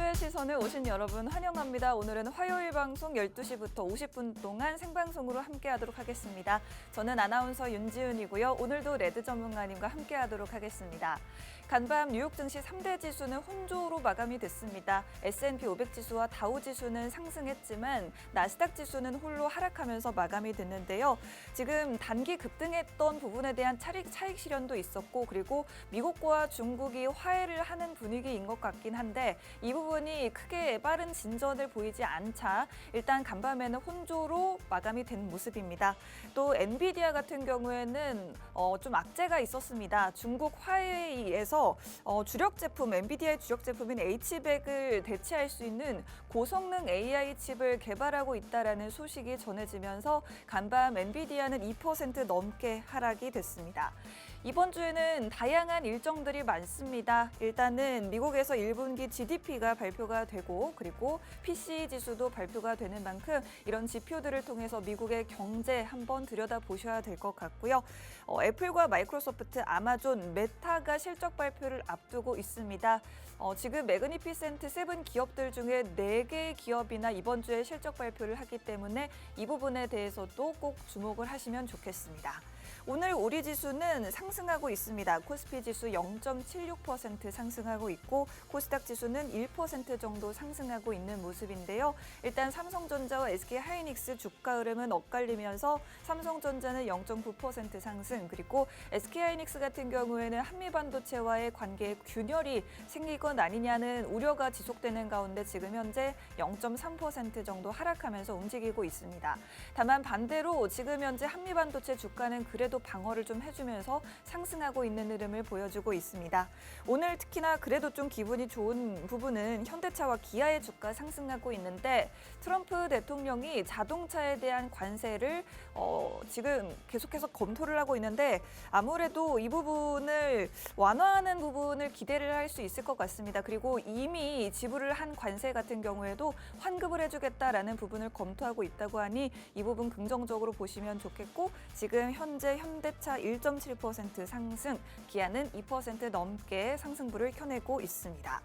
투자의 시선에 오신 여러분 환영합니다. 오늘은 화요일 방송 12시부터 50분 동안 생방송으로 함께하도록 하겠습니다. 저는 아나운서 윤지은이고요. 오늘도 레드 전문가님과 함께하도록 하겠습니다. 간밤 뉴욕 증시 3대 지수는 혼조로 마감이 됐습니다. S&P 500 지수와 다우 지수는 상승했지만 나스닥 지수는 홀로 하락하면서 마감이 됐는데요. 지금 단기 급등했던 부분에 대한 차익 실현도 있었고, 그리고 미국과 중국이 화해를 하는 분위기인 것 같긴 한데 이 부분이 크게 빠른 진전을 보이지 않자 일단 간밤에는 혼조로 마감이 된 모습입니다. 또 엔비디아 같은 경우에는 좀 악재가 있었습니다. 중국 화해에 의해서 주력 제품, 엔비디아의 주력 제품인 H백을 대체할 수 있는 고성능 AI 칩을 개발하고 있다라는 소식이 전해지면서 간밤 엔비디아는 2% 넘게 하락이 됐습니다. 이번 주에는 다양한 일정들이 많습니다. 일단은 미국에서 1분기 GDP가 발표가 되고, 그리고 PCE 지수도 발표가 되는 만큼 이런 지표들을 통해서 미국의 경제 한번 들여다보셔야 될 것 같고요. 애플과 마이크로소프트, 아마존, 메타가 실적 발표를 앞두고 있습니다. 지금 매그니피센트 7 기업들 중에 4개의 기업이나 이번 주에 실적 발표를 하기 때문에 이 부분에 대해서도 꼭 주목을 하시면 좋겠습니다. 오늘 우리 지수는 상승하고 있습니다. 코스피 지수 0.76% 상승하고 있고 코스닥 지수는 1% 정도 상승하고 있는 모습인데요. 일단 삼성전자와 SK하이닉스 주가 흐름은 엇갈리면서 삼성전자는 0.9% 상승, 그리고 SK하이닉스 같은 경우에는 한미반도체와의 관계에 균열이 생기건 아니냐는 우려가 지속되는 가운데 지금 현재 0.3% 정도 하락하면서 움직이고 있습니다. 다만 반대로 지금 현재 한미반도체 주가는 그래도 방어를 좀 해주면서 상승하고 있는 흐름을 보여주고 있습니다. 오늘 특히나 그래도 좀 기분이 좋은 부분은 현대차와 기아의 주가 상승하고 있는데 트럼프 대통령이 자동차에 대한 관세를 지금 계속해서 검토를 하고 있는데 아무래도 이 부분을 완화하는 부분을 기대를 할 수 있을 것 같습니다. 그리고 이미 지불을 한 관세 같은 경우에도 환급을 해주겠다라는 부분을 검토하고 있다고 하니 이 부분 긍정적으로 보시면 좋겠고, 지금 현재 현대차 1.7% 상승, 기아는 2% 넘게 상승부를 켜내고 있습니다.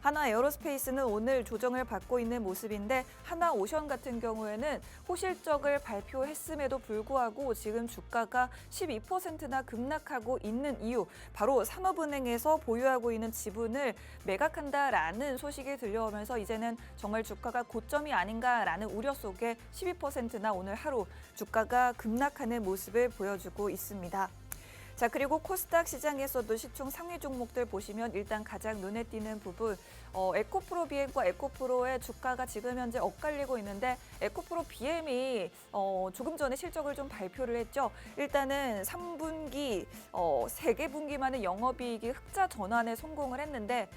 하나 에어로스페이스는 오늘 조정을 받고 있는 모습인데 하나오션 같은 경우에는 호실적을 발표했음에도 불구하고 지금 주가가 12%나 급락하고 있는 이유, 바로 산업은행에서 보유하고 있는 지분을 매각한다라는 소식이 들려오면서 이제는 정말 주가가 고점이 아닌가라는 우려 속에 12%나 오늘 하루 주가가 급락하는 모습을 보여주고 있습니다. 자, 그리고 코스닥 시장에서도 시총 상위 종목들 보시면 일단 가장 눈에 띄는 부분, 에코프로 BM과 에코프로의 주가가 지금 현재 엇갈리고 있는데 에코프로 BM이 조금 전에 실적을 좀 발표를 했죠. 일단은 3분기 3개 분기 만에 영업이익이 흑자 전환에 성공을 했는데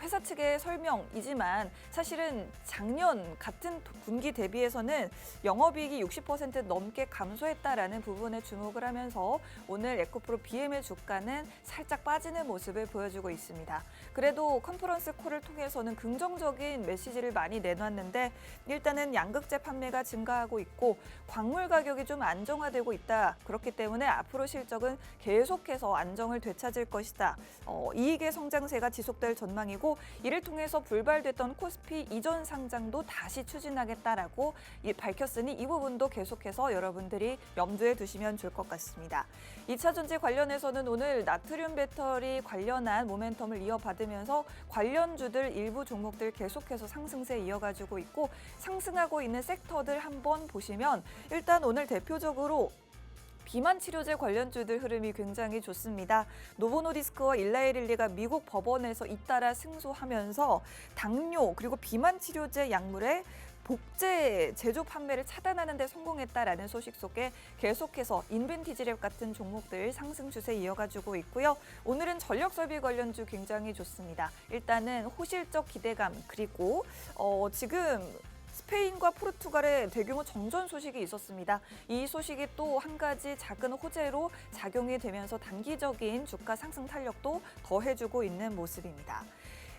회사 측의 설명이지만 사실은 작년 같은 분기 대비해서는 영업이익이 60% 넘게 감소했다라는 부분에 주목을 하면서 오늘 에코프로 BM의 주가는 살짝 빠지는 모습을 보여주고 있습니다. 그래도 컨퍼런스 콜을 통해서는 긍정적인 메시지를 많이 내놨는데 일단은 양극재 판매가 증가하고 있고 광물 가격이 좀 안정화되고 있다. 그렇기 때문에 앞으로 실적은 계속해서 안정을 되찾을 것이다. 이익의 성장세가 지속될 전망이고 이를 통해서 불발됐던 코스피 이전 상장도 다시 추진하겠다라고 밝혔으니 이 부분도 계속해서 여러분들이 염두에 두시면 좋을 것 같습니다. 2차 전지 관련해서는 오늘 나트륨 배터리 관련한 모멘텀을 이어받으면서 관련주들 일부 종목들 계속해서 상승세 이어가지고 있고 상승하고 있는 섹터들 한번 보시면 일단 오늘 대표적으로 비만 치료제 관련주들 흐름이 굉장히 좋습니다. 노보노디스크와 일라이릴리가 미국 법원에서 잇따라 승소하면서 당뇨 그리고 비만 치료제 약물의 복제 제조 판매를 차단하는 데 성공했다라는 소식 속에 계속해서 인벤티지랩 같은 종목들 상승 추세 이어가지고 있고요. 오늘은 전력 설비 관련주 굉장히 좋습니다. 일단은 호실적 기대감, 그리고 지금 스페인과 포르투갈의 대규모 정전 소식이 있었습니다. 이 소식이 또 한 가지 작은 호재로 작용이 되면서 단기적인 주가 상승 탄력도 더해주고 있는 모습입니다.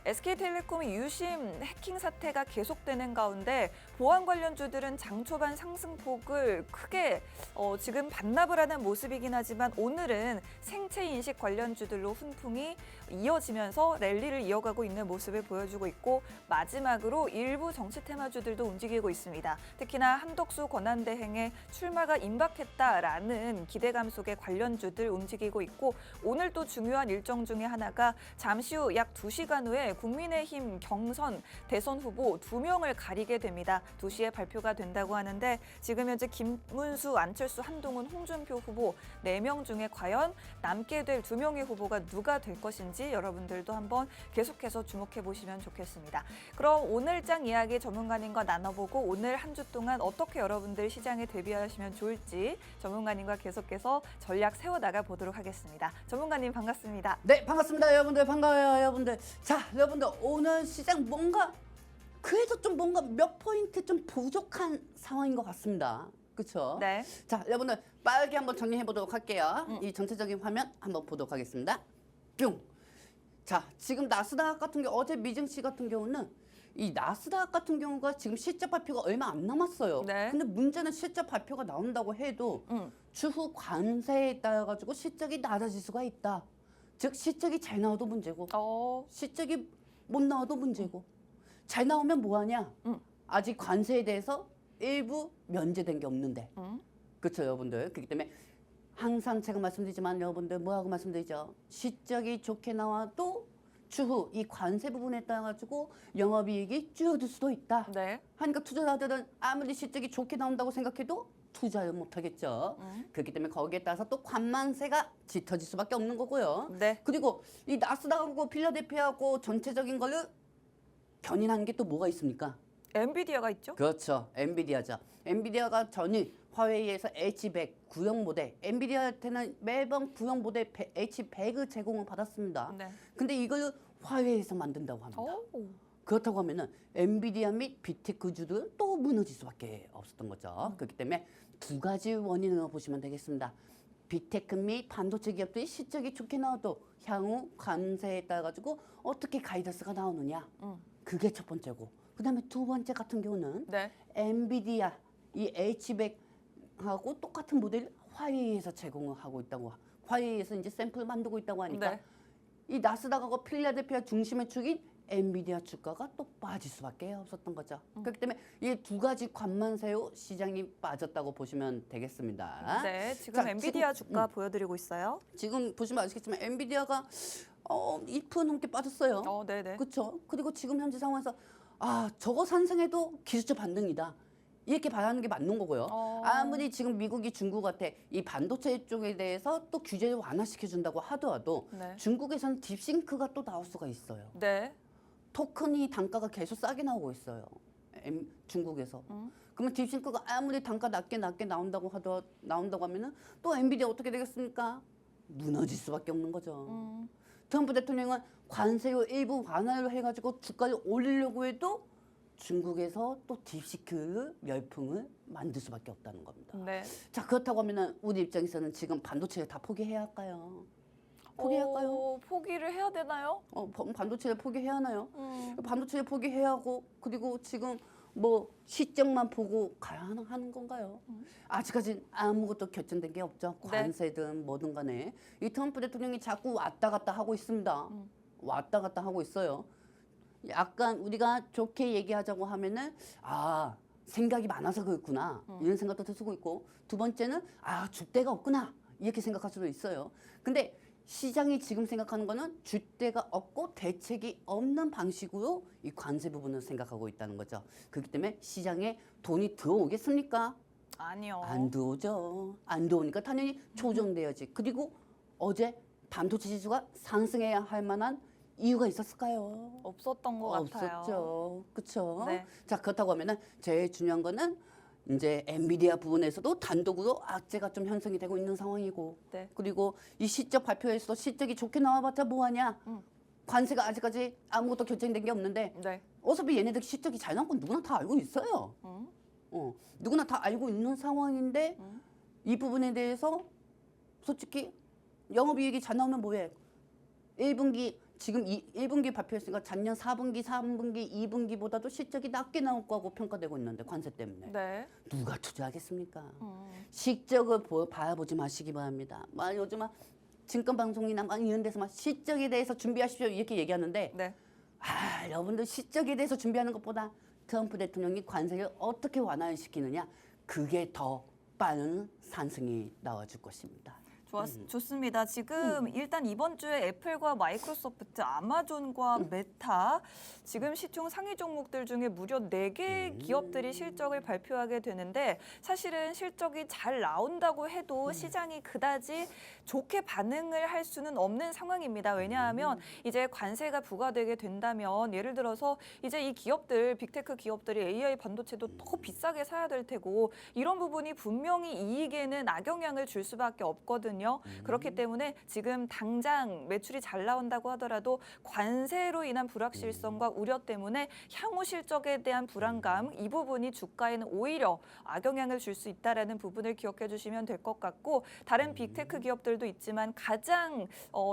SK텔레콤의 유심 해킹 사태가 계속되는 가운데 보안 관련주들은 장 초반 상승폭을 크게 지금 반납을 하는 모습이긴 하지만 오늘은 생체 인식 관련주들로 훈풍이 이어지면서 랠리를 이어가고 있는 모습을 보여주고 있고 마지막으로 일부 정치 테마주들도 움직이고 있습니다. 특히나 한덕수 권한대행의 출마가 임박했다라는 기대감 속에 관련주들 움직이고 있고 오늘 또 중요한 일정 중에 하나가 잠시 후 약 2시간 후에 국민의힘 경선 대선 후보 2명을 가리게 됩니다. 2시에 발표가 된다고 하는데 지금 현재 김문수, 안철수, 한동훈, 홍준표 후보 4명 중에 과연 남게 될 2명의 후보가 누가 될 것인지 여러분들도 한번 계속해서 주목해 보시면 좋겠습니다. 그럼 오늘장 이야기 전문가님과 나눠보고 오늘 한 주 동안 어떻게 여러분들 시장에 대비하시면 좋을지 전문가님과 계속해서 전략 세워나가 보도록 하겠습니다. 전문가님 반갑습니다. 네, 반갑습니다. 여러분들 반가워요, 여러분들. 자, 여러분들 오늘 시장 뭔가 그래도 좀 뭔가 몇 포인트 좀 부족한 상황인 것 같습니다. 그렇죠? 네. 자, 여러분들 빠르게 한번 정리해 보도록 할게요. 이 전체적인 화면 한번 보도록 하겠습니다. 뿅. 자, 지금 나스닥 같은 경우 어제 미증시 같은 경우는 이 나스닥 같은 경우가 지금 실적 발표가 얼마 안 남았어요. 네. 근데 문제는 실적 발표가 나온다고 해도 추후 관세에 따라 가지고 실적이 낮아질 수가 있다. 즉 실적이 잘 나와도 문제고 실적이 못 나와도 문제고 잘 나오면 뭐하냐? 아직 관세에 대해서 일부 면제된 게 없는데 그렇죠 여러분들. 그렇기 때문에 항상 제가 말씀드리지만 여러분들 뭐하고 말씀드리죠? 실적이 좋게 나와도 추후 이 관세 부분에 따라 가지고 영업이익이 줄어들 수도 있다. 네. 하니까 투자자들은 아무리 실적이 좋게 나온다고 생각해도 투자를 못 하겠죠. 그렇기 때문에 거기에 따라서 또 관만세가 짙어질 수밖에 없는 거고요. 네. 그리고 이 나스닥하고 필라델피아하고 전체적인 거를 견인한 게 또 뭐가 있습니까? 엔비디아가 있죠? 그렇죠. 엔비디아죠. 엔비디아가 전일 화웨이에서 H100 구형 모델, 엔비디아한테는 매번 구형 모델 H100을 제공을 받았습니다. 네. 근데 이걸 화웨이에서 만든다고 합니다. 오. 그렇다고 하면은 엔비디아 및 빅테크주들은 또 무너질 수밖에 없었던 거죠. 그렇기 때문에 두 가지 원인으로 보시면 되겠습니다. 빅테크 및 반도체 기업들이 실적이 좋게 나와도 향후 관세에 따라 가지고 어떻게 가이던스가 나오느냐. 그게 첫 번째고. 그다음에 두 번째 같은 경우는 네. 엔비디아 이 H100하고 똑같은 모델을 화웨이에서 제공을 하고 있다고. 화웨이에서 이제 샘플 만들고 있다고 하니까 네. 이 나스닥하고 필라델피아 중심의 축인 엔비디아 주가가 또 빠질 수밖에 없었던 거죠. 그렇기 때문에 이 두 가지 관만세로 시장이 빠졌다고 보시면 되겠습니다. 네. 지금 자, 엔비디아 주가 보여드리고 있어요. 지금 보시면 아시겠지만 엔비디아가 2% 넘게 빠졌어요. 네네. 그렇죠. 그리고 지금 현재 상황에서 저거 상승해도 기술적 반등이다. 이렇게 봐야하는 게 맞는 거고요. 아무리 지금 미국이 중국한테 이 반도체 쪽에 대해서 또 규제를 완화시켜준다고 하더라도 네. 중국에서는 딥싱크가 또 나올 수가 있어요. 네. 토큰이 단가가 계속 싸게 나오고 있어요. 중국에서. 그러면 딥싱크가 아무리 단가 낮게 나온다고 하면은 또 엔비디아 어떻게 되겠습니까? 무너질 수밖에 없는 거죠. 트럼프 대통령은 관세로 일부 완화를 해가지고 주가를 올리려고 해도 중국에서 또 딥시크 열풍을 만들 수밖에 없다는 겁니다. 네. 자, 그렇다고 하면은 우리 입장에서는 지금 반도체를 다 포기해야 할까요? 포기할까요? 포기를 해야 되나요? 반도체를 포기해야 하나요? 반도체를 포기해야 하고 그리고 지금 뭐 시점만 보고 가야 하는 건가요? 아직까지 아무것도 결정된 게 없죠. 관세든 뭐든 간에. 이 트럼프 대통령이 자꾸 왔다 갔다 하고 있습니다. 왔다 갔다 하고 있어요. 약간 우리가 좋게 얘기하자고 하면은 생각이 많아서 그렇구나 이런 생각도 들 수도 있고 두 번째는 줏대가 없구나 이렇게 생각할 수도 있어요. 근데 시장이 지금 생각하는 거는 줏대가 없고 대책이 없는 방식으로 이 관세 부분을 생각하고 있다는 거죠. 그렇기 때문에 시장에 돈이 들어오겠습니까? 아니요. 안 들어오죠. 안 들어오니까 당연히 조정돼야지. 그리고 어제 반도체 지수가 상승해야 할 만한 이유가 있었을까요? 없었던 것 같아요. 없었죠. 그렇죠. 네. 자, 그렇다고 하면은 제일 중요한 거는 이제 엔비디아 부분에서도 단독으로 악재가 좀 형성이 되고 있는 상황이고 네. 그리고 이 실적 발표에서도 실적이 좋게 나와봤자 뭐하냐. 관세가 아직까지 아무것도 결정된 게 없는데 네. 어차피 얘네들 실적이 잘 나온 건 누구나 다 알고 있어요. 누구나 다 알고 있는 상황인데 이 부분에 대해서 솔직히 영업이익이 잘 나오면 뭐해? 1분기 지금 1분기 발표했으니까 작년 4분기, 3분기, 2분기보다도 실적이 낮게 나올 거고 평가되고 있는데 관세 때문에 네. 누가 투자하겠습니까? 실적을 바라보지 마시기 바랍니다. 막 요즘 막 증권 방송이나 막 이런 데서 막 실적에 대해서 준비하십시오 이렇게 얘기하는데 네. 여러분들 실적에 대해서 준비하는 것보다 트럼프 대통령이 관세를 어떻게 완화시키느냐 그게 더 빠른 상승이 나와줄 것입니다. 좋습니다. 지금 일단 이번 주에 애플과 마이크로소프트, 아마존과 메타 지금 시총 상위 종목들 중에 무려 4개 기업들이 실적을 발표하게 되는데 사실은 실적이 잘 나온다고 해도 시장이 그다지 좋게 반응을 할 수는 없는 상황입니다. 왜냐하면 이제 관세가 부과되게 된다면 예를 들어서 이제 이 기업들, 빅테크 기업들이 AI 반도체도 더 비싸게 사야 될 테고 이런 부분이 분명히 이익에는 악영향을 줄 수밖에 없거든요. 그렇기 때문에 지금 당장 매출이 잘 나온다고 하더라도 관세로 인한 불확실성과 우려 때문에 향후 실적에 대한 불안감 이 부분이 주가에는 오히려 악영향을 줄 수 있다라는 부분을 기억해 주시면 될 것 같고 다른 빅테크 기업들도 있지만 가장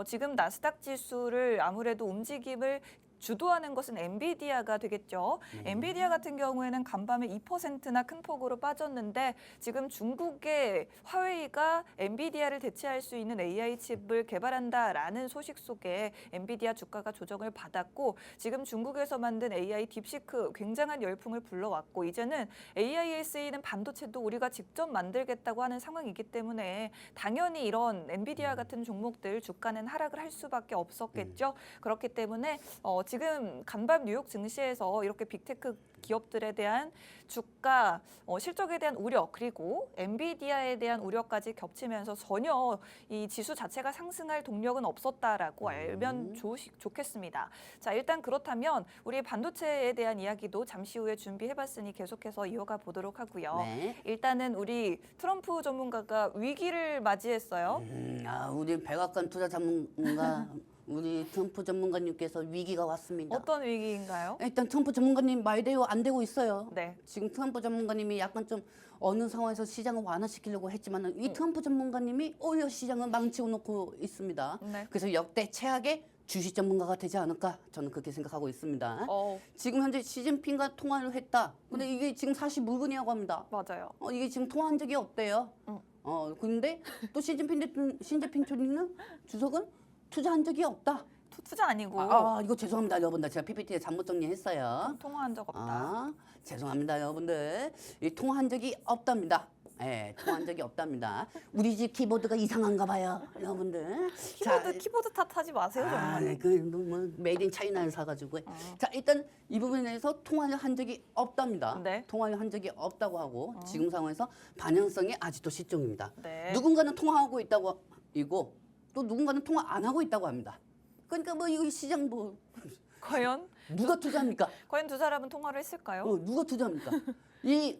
지금 나스닥 지수를 아무래도 움직임을 주도하는 것은 엔비디아가 되겠죠. 엔비디아 같은 경우에는 간밤에 2%나 큰 폭으로 빠졌는데 지금 중국의 화웨이가 엔비디아를 대체할 수 있는 AI 칩을 개발한다라는 소식 속에 엔비디아 주가가 조정을 받았고 지금 중국에서 만든 AI 딥시크 굉장한 열풍을 불러왔고 이제는 AI에 쓰이는 반도체도 우리가 직접 만들겠다고 하는 상황이기 때문에 당연히 이런 엔비디아 같은 종목들 주가는 하락을 할 수밖에 없었겠죠. 그렇기 때문에 지금 간밤 뉴욕 증시에서 이렇게 빅테크 기업들에 대한 주가 실적에 대한 우려 그리고 엔비디아에 대한 우려까지 겹치면서 전혀 이 지수 자체가 상승할 동력은 없었다라고 알면 좋겠습니다. 자, 일단 그렇다면 우리 반도체에 대한 이야기도 잠시 후에 준비해봤으니 계속해서 이어가 보도록 하고요. 네. 일단은 우리 트럼프 전문가가 위기를 맞이했어요. 우리 백악관 투자 전문가 우리 트럼프 전문가님께서 위기가 왔습니다. 어떤 위기인가요? 일단 트럼프 전문가님 말대로 안 되고 있어요. 네. 지금 트럼프 전문가님이 약간 좀 어느 상황에서 시장을 완화시키려고 했지만 이 트럼프 전문가님이 오히려 시장을 망치고 놓고 있습니다. 네. 그래서 역대 최악의 주식 전문가가 되지 않을까 저는 그렇게 생각하고 있습니다. 어, 지금 현재 시진핑과 통화를 했다. 근데 이게 지금 사실 물건이라고 합니다. 맞아요. 이게 지금 통화한 적이 없대요. 근데 또 시진핑 주석은 투자한 적이 없다. 투자 아니고 이거 죄송합니다, 여러분들. 제가 PPT에 잘못 정리했어요. 통화한 적 없다. 죄송합니다, 여러분들. 이 통화한 적이 없답니다. 예, 통화한 적이 없답니다. 우리 집 키보드가 이상한가 봐요, 여러분들. 키보드 탓하지 마세요, 정말. 뭐 메이드 인 차이나를 사가지고. 자, 일단 이 부분에서 통화를 한 적이 없답니다. 네. 통화를 한 적이 없다고 하고 지금 상황에서 반영성이 아직도 실종입니다. 네. 누군가는 통화하고 있다고 이고 또 누군가는 통화 안 하고 있다고 합니다. 그러니까 뭐 이거 시장 뭐 과연 누가 투자합니까? 두 사람은 통화를 했을까요? 누가 투자합니까? 이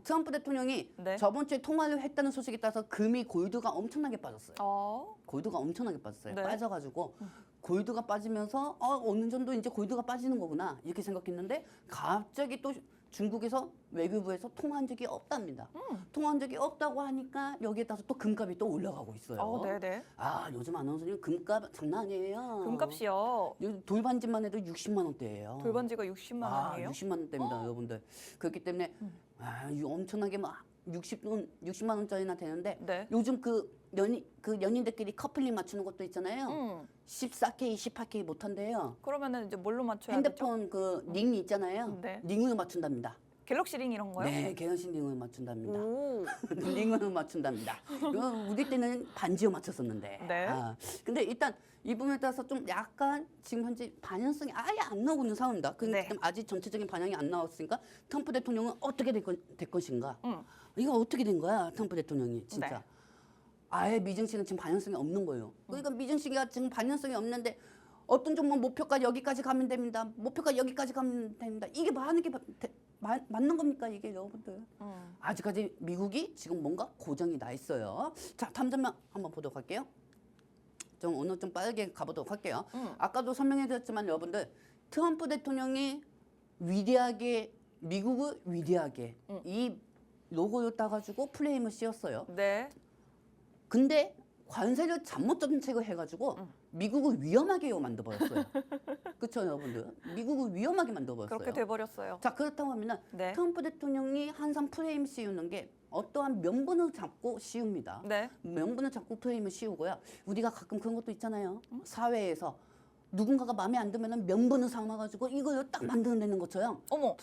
트럼프 대통령이 네. 저번 주에 통화를 했다는 소식에 따라서 금이 골드가 엄청나게 빠졌어요. 골드가 엄청나게 빠졌어요. 네. 빠져가지고 골드가 빠지면서 어느 정도 이제 골드가 빠지는 거구나 이렇게 생각했는데 갑자기 또 중국에서 외교부에서 통화한 적이 없답니다. 통화한 적이 없다고 하니까 여기에 따라서 또 금값이 또 올라가고 있어요. 네네. 요즘 아나운서님 금값 장난 아니에요. 금값이요. 돌반지만 해도 60만 원대예요. 돌반지가 60만 원이에요? 60만 원대입니다, 여러분들. 그렇기 때문에 엄청나게 막 60만 원짜리나 되는데 네. 요즘 그 연인들끼리 커플링 맞추는 것도 있잖아요. 14K, 18K 못 한대요. 그러면은 이제 뭘로 맞춰야 핸드폰 그 링 있잖아요. 네. 링으로 맞춘답니다. 갤럭시 링 이런 거요? 네, 갤럭시 링으로 맞춘답니다. 오. 링으로 맞춘답니다. 우리 때는 반지로 맞췄었는데. 네. 근데 일단 이 부분에 따라서 좀 약간 지금 현재 반영성이 아예 안 나오고 있는 상황입니다. 네. 아직 전체적인 반영이 안 나왔으니까 트럼프 대통령은 어떻게 될 것인가? 응. 이거 어떻게 된 거야, 트럼프 대통령이 진짜. 네. 아예 미증시는 지금 반영성이 없는 거예요. 그러니까 미증시가 지금 반영성이 없는데 어떤 종목 목표가 여기까지 가면 됩니다. 목표가 여기까지 가면 됩니다. 이게 맞는 겁니까 이게 여러분들? 아직까지 미국이 지금 뭔가 고정이 나 있어요. 자, 다음 장면 한번 보도록 할게요. 좀 오늘 좀 빠르게 가보도록 할게요. 아까도 설명해드렸지만 여러분들 트럼프 대통령이 위대하게 미국을 위대하게 이 로고를 따가지고 프레임을 씌웠어요. 네. 근데 관세를 잘못 정책을 해가지고 미국을 위험하게 만들어버렸어요. 그렇죠, 여러분들? 미국을 위험하게 만들어버렸어요. 그렇게 돼버렸어요. 자, 그렇다고 하면은 네. 트럼프 대통령이 항상 프레임 씌우는 게 어떠한 명분을 잡고 씌웁니다. 네. 명분을 잡고 프레임을 씌우고요. 우리가 가끔 그런 것도 있잖아요. 사회에서 누군가가 마음에 안 들면은 명분을 삼아가지고 이걸 딱 만들어내는 것처럼 어머,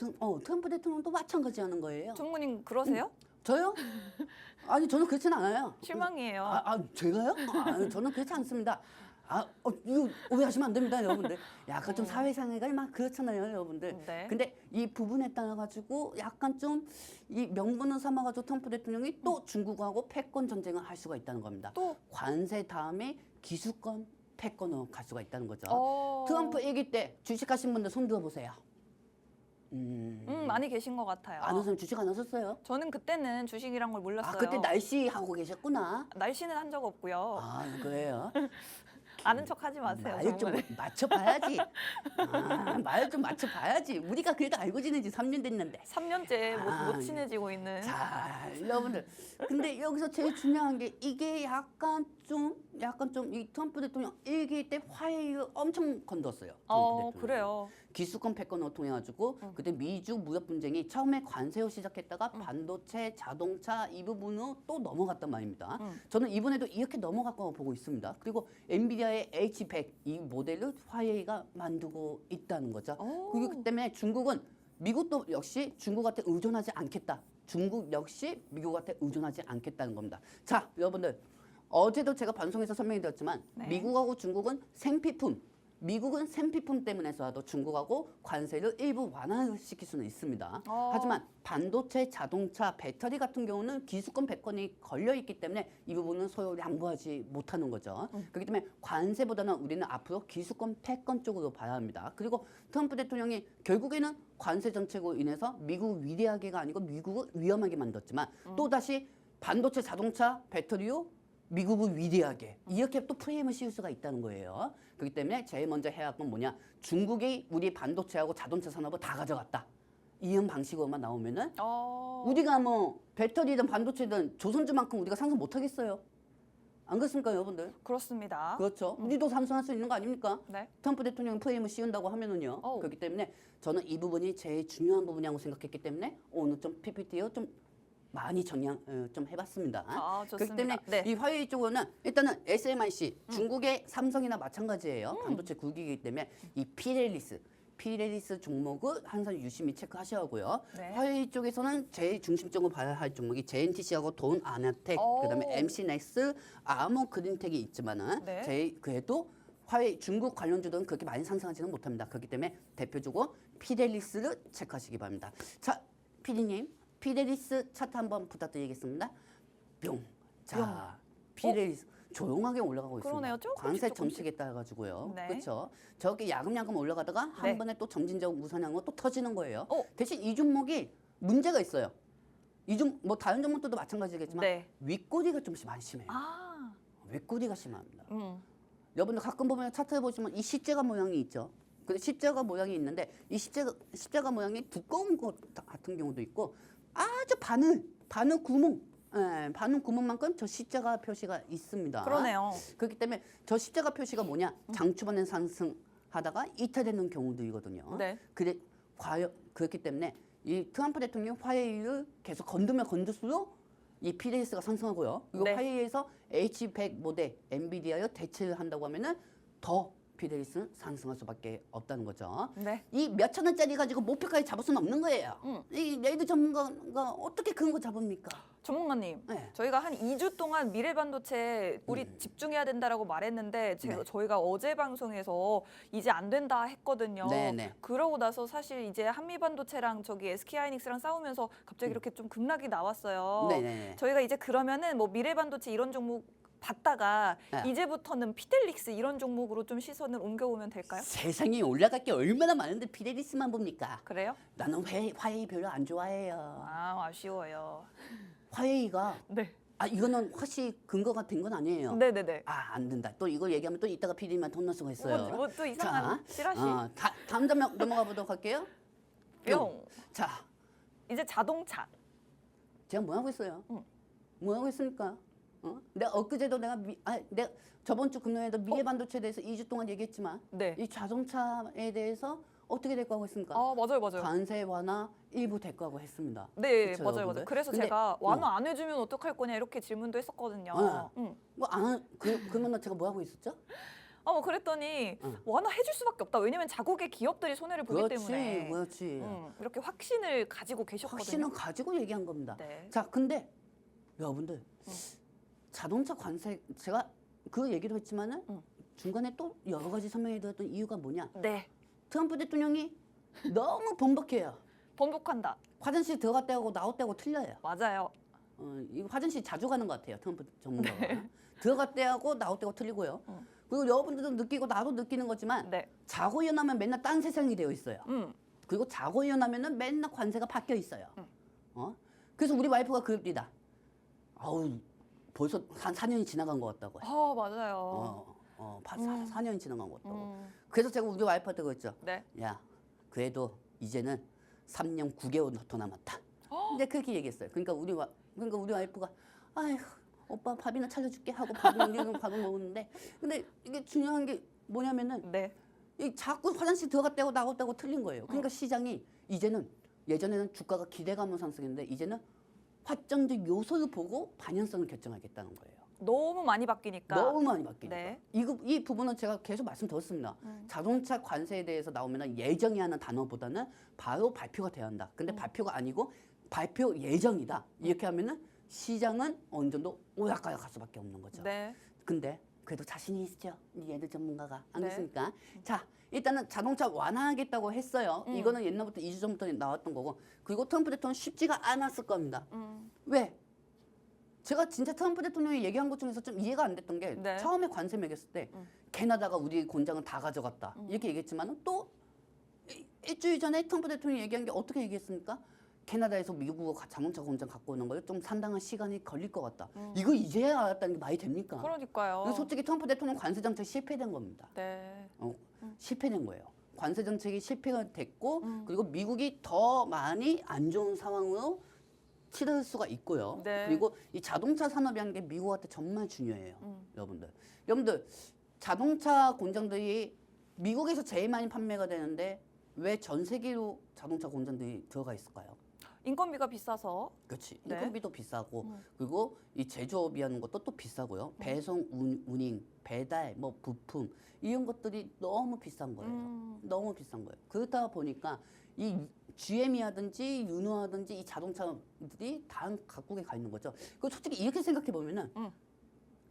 트럼프 대통령도 마찬가지 하는 거예요. 전무님 그러세요? 저요? 아니, 저는 그렇진 않아요. 실망이에요. 제가요? 저는 그렇지 않습니다. 이거 오해하시면 안 됩니다, 여러분들. 약간 좀 사회생활이 막 그렇잖아요, 여러분들. 네. 근데 이 부분에 따라 가지고 약간 좀 이 명분을 삼아가지고 트럼프 대통령이 또 중국하고 패권 전쟁을 할 수가 있다는 겁니다. 또? 관세 다음에 기수권, 패권으로 갈 수가 있다는 거죠. 어. 트럼프 얘기 때 주식하신 분들 손 들어보세요. 많이 계신 것 같아요. 아는 사람 주식 안 하셨어요? 저는 그때는 주식이란 걸 몰랐어요. 그때 날씨 하고 계셨구나. 날씨는 한 적 없고요. 그래요? 아는 척 하지 마세요. 말 좀 정말. 맞춰봐야지. 말 좀 맞춰봐야지. 우리가 그래도 알고 지낸 지 3년 됐는데. 3년째 아, 못 친해지고 있는. 자, 여러분들. 근데 여기서 제일 중요한 게 이게 약간 좀 이 트럼프 대통령 일기 때 화해를 엄청 건뒀어요. 트럼프 대통령이. 그래요. 기수권 패권을 통해 가지고 그때 미주 무역 분쟁이 처음에 관세로 시작했다가 반도체, 자동차 이 부분으로 또 넘어갔단 말입니다. 저는 이번에도 이렇게 넘어갈 거라고 보고 있습니다. 그리고 엔비디아의 H100 이 모델을 화웨이가 만들고 있다는 거죠. 그렇기 때문에 중국은 미국도 역시 중국한테 의존하지 않겠다. 중국 역시 미국한테 의존하지 않겠다는 겁니다. 자, 여러분들. 어제도 제가 방송에서 설명해 드렸지만 네. 미국하고 중국은 생필품, 미국은 생필품 때문에서라도 중국하고 관세를 일부 완화시킬 수는 있습니다. 하지만 반도체, 자동차, 배터리 같은 경우는 기수권 패권이 걸려 있기 때문에 이 부분은 서로 양보하지 못하는 거죠. 그렇기 때문에 관세보다는 우리는 앞으로 기수권 패권 쪽으로 봐야 합니다. 그리고 트럼프 대통령이 결국에는 관세 정책으로 인해서 미국 위대하게가 아니고 미국을 위험하게 만들었지만 또다시 반도체, 자동차, 배터리로 미국을 위대하게 이렇게 또 프레임을 씌울 수가 있다는 거예요. 그렇기 때문에 제일 먼저 해야 할 건 뭐냐? 중국이 우리 반도체하고 자동차 산업을 다 가져갔다. 이런 방식으로만 나오면은 우리가 뭐 배터리든 반도체든 조선주만큼 우리가 상승 못 하겠어요. 안 그렇습니까, 여러분들? 그렇습니다. 그렇죠. 우리도 상승할 수 있는 거 아닙니까? 네. 트럼프 대통령이 프레임을 씌운다고 하면은요. 그렇기 때문에 저는 이 부분이 제일 중요한 부분이라고 생각했기 때문에 오늘 좀 PPT로 좀 많이 정리한 좀 해봤습니다. 좋습니다. 그렇기 때문에 네. 이 화웨이 쪽으로는 일단은 SMIC 중국의 삼성이나 마찬가지예요. 반도체 굵기이기 때문에 이 피렐리스 종목을 항상 유심히 체크하셔야 하고요. 네. 화웨이 쪽에서는 제일 중심적으로 봐야 할 종목이 JNTC하고 돈 아나텍, 그다음에 MC넥스, 아모 그린텍이 있지만은 네. 제일 그래도 화웨이 중국 관련주들은 그렇게 많이 상승하지는 못합니다. 그렇기 때문에 대표적으로 피렐리스를 체크하시기 바랍니다. 자, PD님. 피렐리스 차트 한번 부탁드리겠습니다. 뿅. 자, 피렐리스 조용하게 올라가고 그러네요. 있습니다. 조금씩, 관세 조금씩. 정책에 따라 가지고요. 네. 그렇죠. 저렇게 야금야금 올라가다가 한 네. 번에 또 정진적 우선향으로 또 터지는 거예요. 대신 이 종목이 문제가 있어요. 뭐 다른 종목들도 마찬가지겠지만 네. 윗꼬리가 좀 많이 심해요. 윗꼬리가 심합니다. 여러분들 가끔 보면 차트에 보시면 이 십자가 모양이 있죠. 근데 십자가 모양이 있는데 이 십자가 모양이 두꺼운 것 같은 경우도 있고 아주 바늘 구멍, 바늘 구멍만큼 저 십자가 표시가 있습니다. 그러네요. 그렇기 때문에 저 십자가 표시가 뭐냐? 장초반에 상승하다가 이탈되는 경우들이거든요. 네. 그렇기 때문에 이 트럼프 대통령 화웨이를 계속 건들수록 이 피렐리스가 상승하고요. 그리고 네. 화웨이에서 H100 모델 엔비디아에 대체를 한다고 하면은 더 피렐리스는 상승할 수밖에 없다는 거죠. 네. 이 몇천 원짜리 가지고 목표까지 잡을 수는 없는 거예요. 이 레이드 전문가가 어떻게 그런 거 잡습니까? 전문가님, 네. 저희가 한 2주 동안 미래 반도체 우리 집중해야 된다라고 말했는데 저희가 어제 방송에서 이제 안 된다 했거든요. 네네. 그러고 나서 사실 이제 한미 반도체랑 저기 SK 하이닉스랑 싸우면서 갑자기 이렇게 좀 급락이 나왔어요. 네네. 저희가 이제 그러면은 뭐 미래 반도체 이런 종목 봤다가 네. 이제부터는 피델릭스 이런 종목으로 좀 시선을 옮겨오면 될까요? 세상에 올라갈 게 얼마나 많은데 피렐리스만 봅니까? 그래요? 나는 화웨이 별로 안 좋아해요. 아쉬워요. 화웨이가 네. 이거는 확실히 근거가 된 건 아니에요. 네네네. 안 된다. 또 이거 얘기하면 또 이따가 PD님한테 혼날 수가 있어요. 뭐 또 이상한 찌라시. 다음 장면 넘어가 보도록 할게요. 뿅. 자, 이제 자동차. 제가 뭐 하고 있어요? 뭐 하고 있습니까? 내가 엊그제도 내가 저번 주 금요일에도 미래 반도체에 대해서 2주 동안 얘기했지만 네. 이 자동차에 대해서 어떻게 될 거라고 했습니까? 맞아요. 관세 완화 일부 될 거라고 했습니다. 네, 그쵸, 맞아요. 여러분들? 그래서 근데, 제가 완화 안 해주면 어떡할 거냐 이렇게 질문도 했었거든요. 그러면 제가 뭐 하고 있었죠? 뭐 그랬더니 완화 해줄 수밖에 없다. 왜냐면 자국의 기업들이 손해를 보기 때문에. 그렇지. 이렇게 확신을 가지고 계셨거든요. 확신은 가지고 얘기한 겁니다. 네. 자, 근데 여러분들 자동차 관세 제가 그 얘기도 했지만은 중간에 또 여러 가지 설명해 드렸던 이유가 뭐냐? 네. 트럼프 대통령이 너무 번복해요. 번복한다. 화장실 들어갔다 하고 나왔다 하고 틀려요. 맞아요. 이 화장실 자주 가는 것 같아요. 트럼프 전문가가. 들어갔다 하고 나왔다 하고 틀리고요. 그리고 여러분들도 느끼고 나도 느끼는 거지만 네. 자고 일어나면 맨날 딴 세상이 되어 있어요. 그리고 자고 일어나면은 맨날 관세가 바뀌어 있어요. 그래서 우리 와이프가 그럽니다. 아우 벌써 한 4년이 지나간 것 같다고요. 맞아요. 4년이 지나간 것 같다고. 그래서 제가 우리 와이프한테 그랬죠. 네. 야, 그래도 이제는 3년 9개월 더 남았다. 이제 그렇게 얘기했어요. 그러니까 우리 와이프가 아이고 오빠 밥이나 차려줄게 하고 밥을 먹었는데 근데 이게 중요한 게 뭐냐면은 네. 이 자꾸 화장실 들어갔다고 나왔다고 틀린 거예요. 그러니까 시장이 이제는 예전에는 주가가 기대감을 상승했는데 이제는 확정적 요소를 보고 방향성을 결정하겠다는 거예요. 너무 많이 바뀌니까. 너무 많이 바뀌니까. 네. 이 부분은 제가 계속 말씀드렸습니다. 자동차 관세에 대해서 나오면 예정이라는 단어보다는 바로 발표가 돼야 한다. 근데 발표가 아니고 발표 예정이다. 이렇게 하면은 시장은 어느 정도 오락가락 갈 수밖에 없는 거죠. 네. 근데 그래도 자신이 있죠. 이 얘들 전문가가. 안 네. 그렇습니까? 자, 일단은 자동차 완화하겠다고 했어요. 이거는 옛날부터 2주 전부터 나왔던 거고. 그리고 트럼프 대통령 쉽지가 않았을 겁니다. 왜? 제가 진짜 트럼프 대통령이 얘기한 것 중에서 좀 이해가 안 됐던 게 네. 처음에 관세 매겼을 때 캐나다가 우리 공장을 다 가져갔다. 이렇게 얘기했지만 또 일주일 전에 트럼프 대통령이 얘기한 게 어떻게 얘기했습니까? 캐나다에서 미국으로 자동차 공장 갖고 오는 거에 좀 상당한 시간이 걸릴 것 같다. 이거 이제야 알았다는 게 말이 됩니까? 그러니까요. 그래서 솔직히 트럼프 대통령 관세 정책 실패된 겁니다. 네. 실패된 거예요. 관세 정책이 실패가 됐고 그리고 미국이 더 많이 안 좋은 상황으로 치를 수가 있고요. 네. 그리고 이 자동차 산업이라는 게 미국한테 정말 중요해요. 여러분들 자동차 공장들이 미국에서 제일 많이 판매가 되는데 왜 전 세계로 자동차 공장들이 들어가 있을까요? 인건비가 비싸서. 그렇지. 네. 인건비도 비싸고 그리고 이 제조업이 하는 것도 또 비싸고요. 배송, 운임, 배달, 뭐 부품 이런 것들이 너무 비싼 거예요. 너무 비싼 거예요. 그렇다 보니까 이 GM이라든지 유노라든지 이 자동차들이 다른 각국에 가 있는 거죠. 그 솔직히 이렇게 생각해 보면은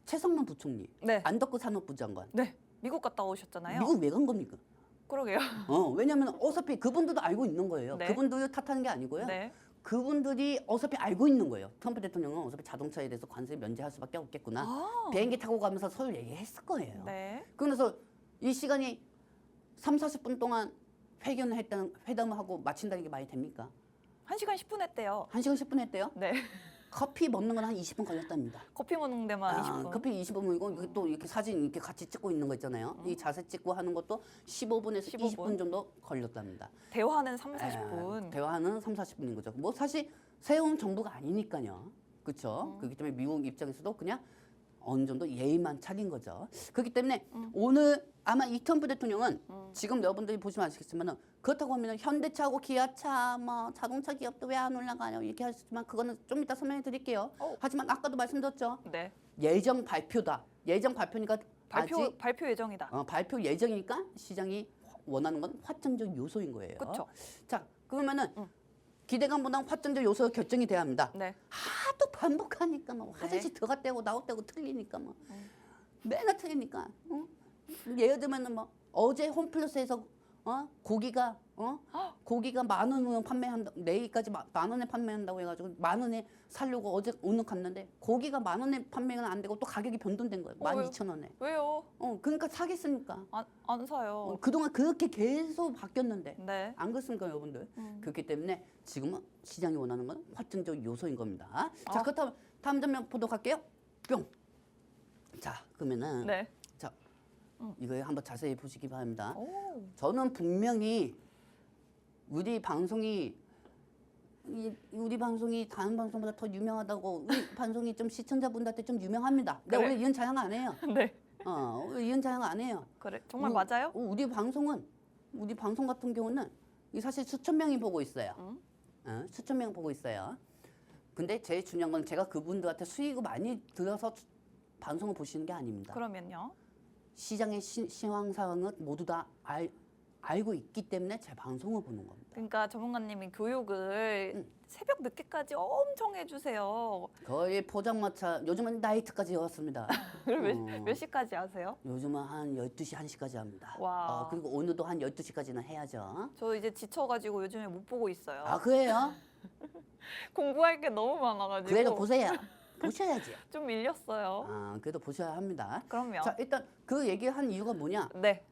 최성만 부총리, 네. 안덕구 산업부 장관, 네. 미국 갔다 오셨잖아요. 미국 왜 간 겁니까? 그러게요. 왜냐하면 어차피 그분들도 알고 있는 거예요. 네. 그분들 탓하는 게 아니고요. 네. 그분들이 어차피 알고 있는 거예요. 트럼프 대통령은 어차피 자동차에 대해서 관세 면제할 수밖에 없겠구나. 비행기 타고 가면서 서로 얘기했을 거예요. 네. 그래서 이 시간이 3, 40분 동안 회담을 하고 마친다는 게 말이 됩니까? 1시간 10분 했대요. 1시간 10분 했대요? 네. 커피 먹는 건 한 20분 걸렸답니다. 커피 먹는 데만 20분. 커피 20분이고 이게 또 이렇게 사진 이렇게 같이 찍고 있는 거 있잖아요. 이 자세 찍고 하는 것도 15분에서 15분. 20분 정도 걸렸답니다. 대화는 3, 40분. 대화는 3, 40분인 거죠. 뭐 사실 새로운 정부가 아니니까요. 그렇죠? 그렇기 때문에 미국 입장에서도 그냥 어느 정도 예의만 차린 거죠. 그렇기 때문에 오늘 아마 이 트럼프 대통령은 지금 여러분들이 보시면 아시겠지만 그렇다고 하면 현대차하고 기아차, 뭐 자동차 기업도 왜 안 올라가요? 이렇게 하시지만 그거는 좀 이따 설명해 드릴게요. 하지만 아까도 말씀드렸죠. 네. 예정 발표다. 예정 발표니까 아직 발표 예정이다. 발표 예정이니까 시장이 원하는 건 확정적 요소인 거예요. 그렇죠. 자, 그러면은 기대감보다 확정적 요소가 결정이 돼야 합니다. 네. 하도 반복하니까 뭐 화장실 들어갔다고 나왔다고 틀리니까 뭐 맨날 틀리니까 예를 들면은 뭐 어제 홈플러스에서 고기가 만 원으로 판매한다 내일까지 만 원에 판매한다고 해가지고 만 원에 사려고 오늘 갔는데 고기가 만 원에 판매가 안 되고 또 가격이 변동된 거예요. 12,000원에. 왜요? 그러니까 사겠습니까? 안 사요. 그동안 그렇게 계속 바뀌었는데 네. 안 그렇습니까 여러분들? 그렇기 때문에 지금은 시장이 원하는 건 확정적 요소인 겁니다. 자, 그렇다면 다음 장면 보도록 할게요. 뿅. 자, 그러면은 네. 자, 이거 한번 자세히 보시기 바랍니다. 오. 저는 분명히 우리 방송이 우리 방송이 다른 방송보다 더 유명하다고 우리 방송이 좀 시청자분들한테 좀 유명합니다. 내가 그래? 원래 이런 자랑 안 해요. 네. 이런 자랑 안 해요. 그래. 정말 우- 맞아요? 우리 방송 같은 경우는 이 사실 수천 명이 보고 있어요. 수천 명 보고 있어요. 근데 제일 중요한 건 제가 그분들한테 수익을 많이 들어서 방송을 보시는 게 아닙니다. 그러면요. 시장의 시황 상황은 모두 다 알고 있기 때문에 제 방송을 보는 겁니다. 그러니까 전문가님이 교육을 새벽 늦게까지 엄청 해주세요. 거의 포장마차 요즘은 나이트까지 왔습니다. 그럼 몇 시까지 하세요? 요즘은 한 12시, 1시까지 합니다. 와. 그리고 오늘도 한 12시까지는 해야죠. 저 이제 지쳐가지고 요즘에 못 보고 있어요. 아, 그래요? 공부할 게 너무 많아가지고. 그래도 보세요. 보셔야지. 좀 밀렸어요. 그래도 보셔야 합니다. 그럼요. 자, 일단 그 얘기를 한 이유가 뭐냐? 네.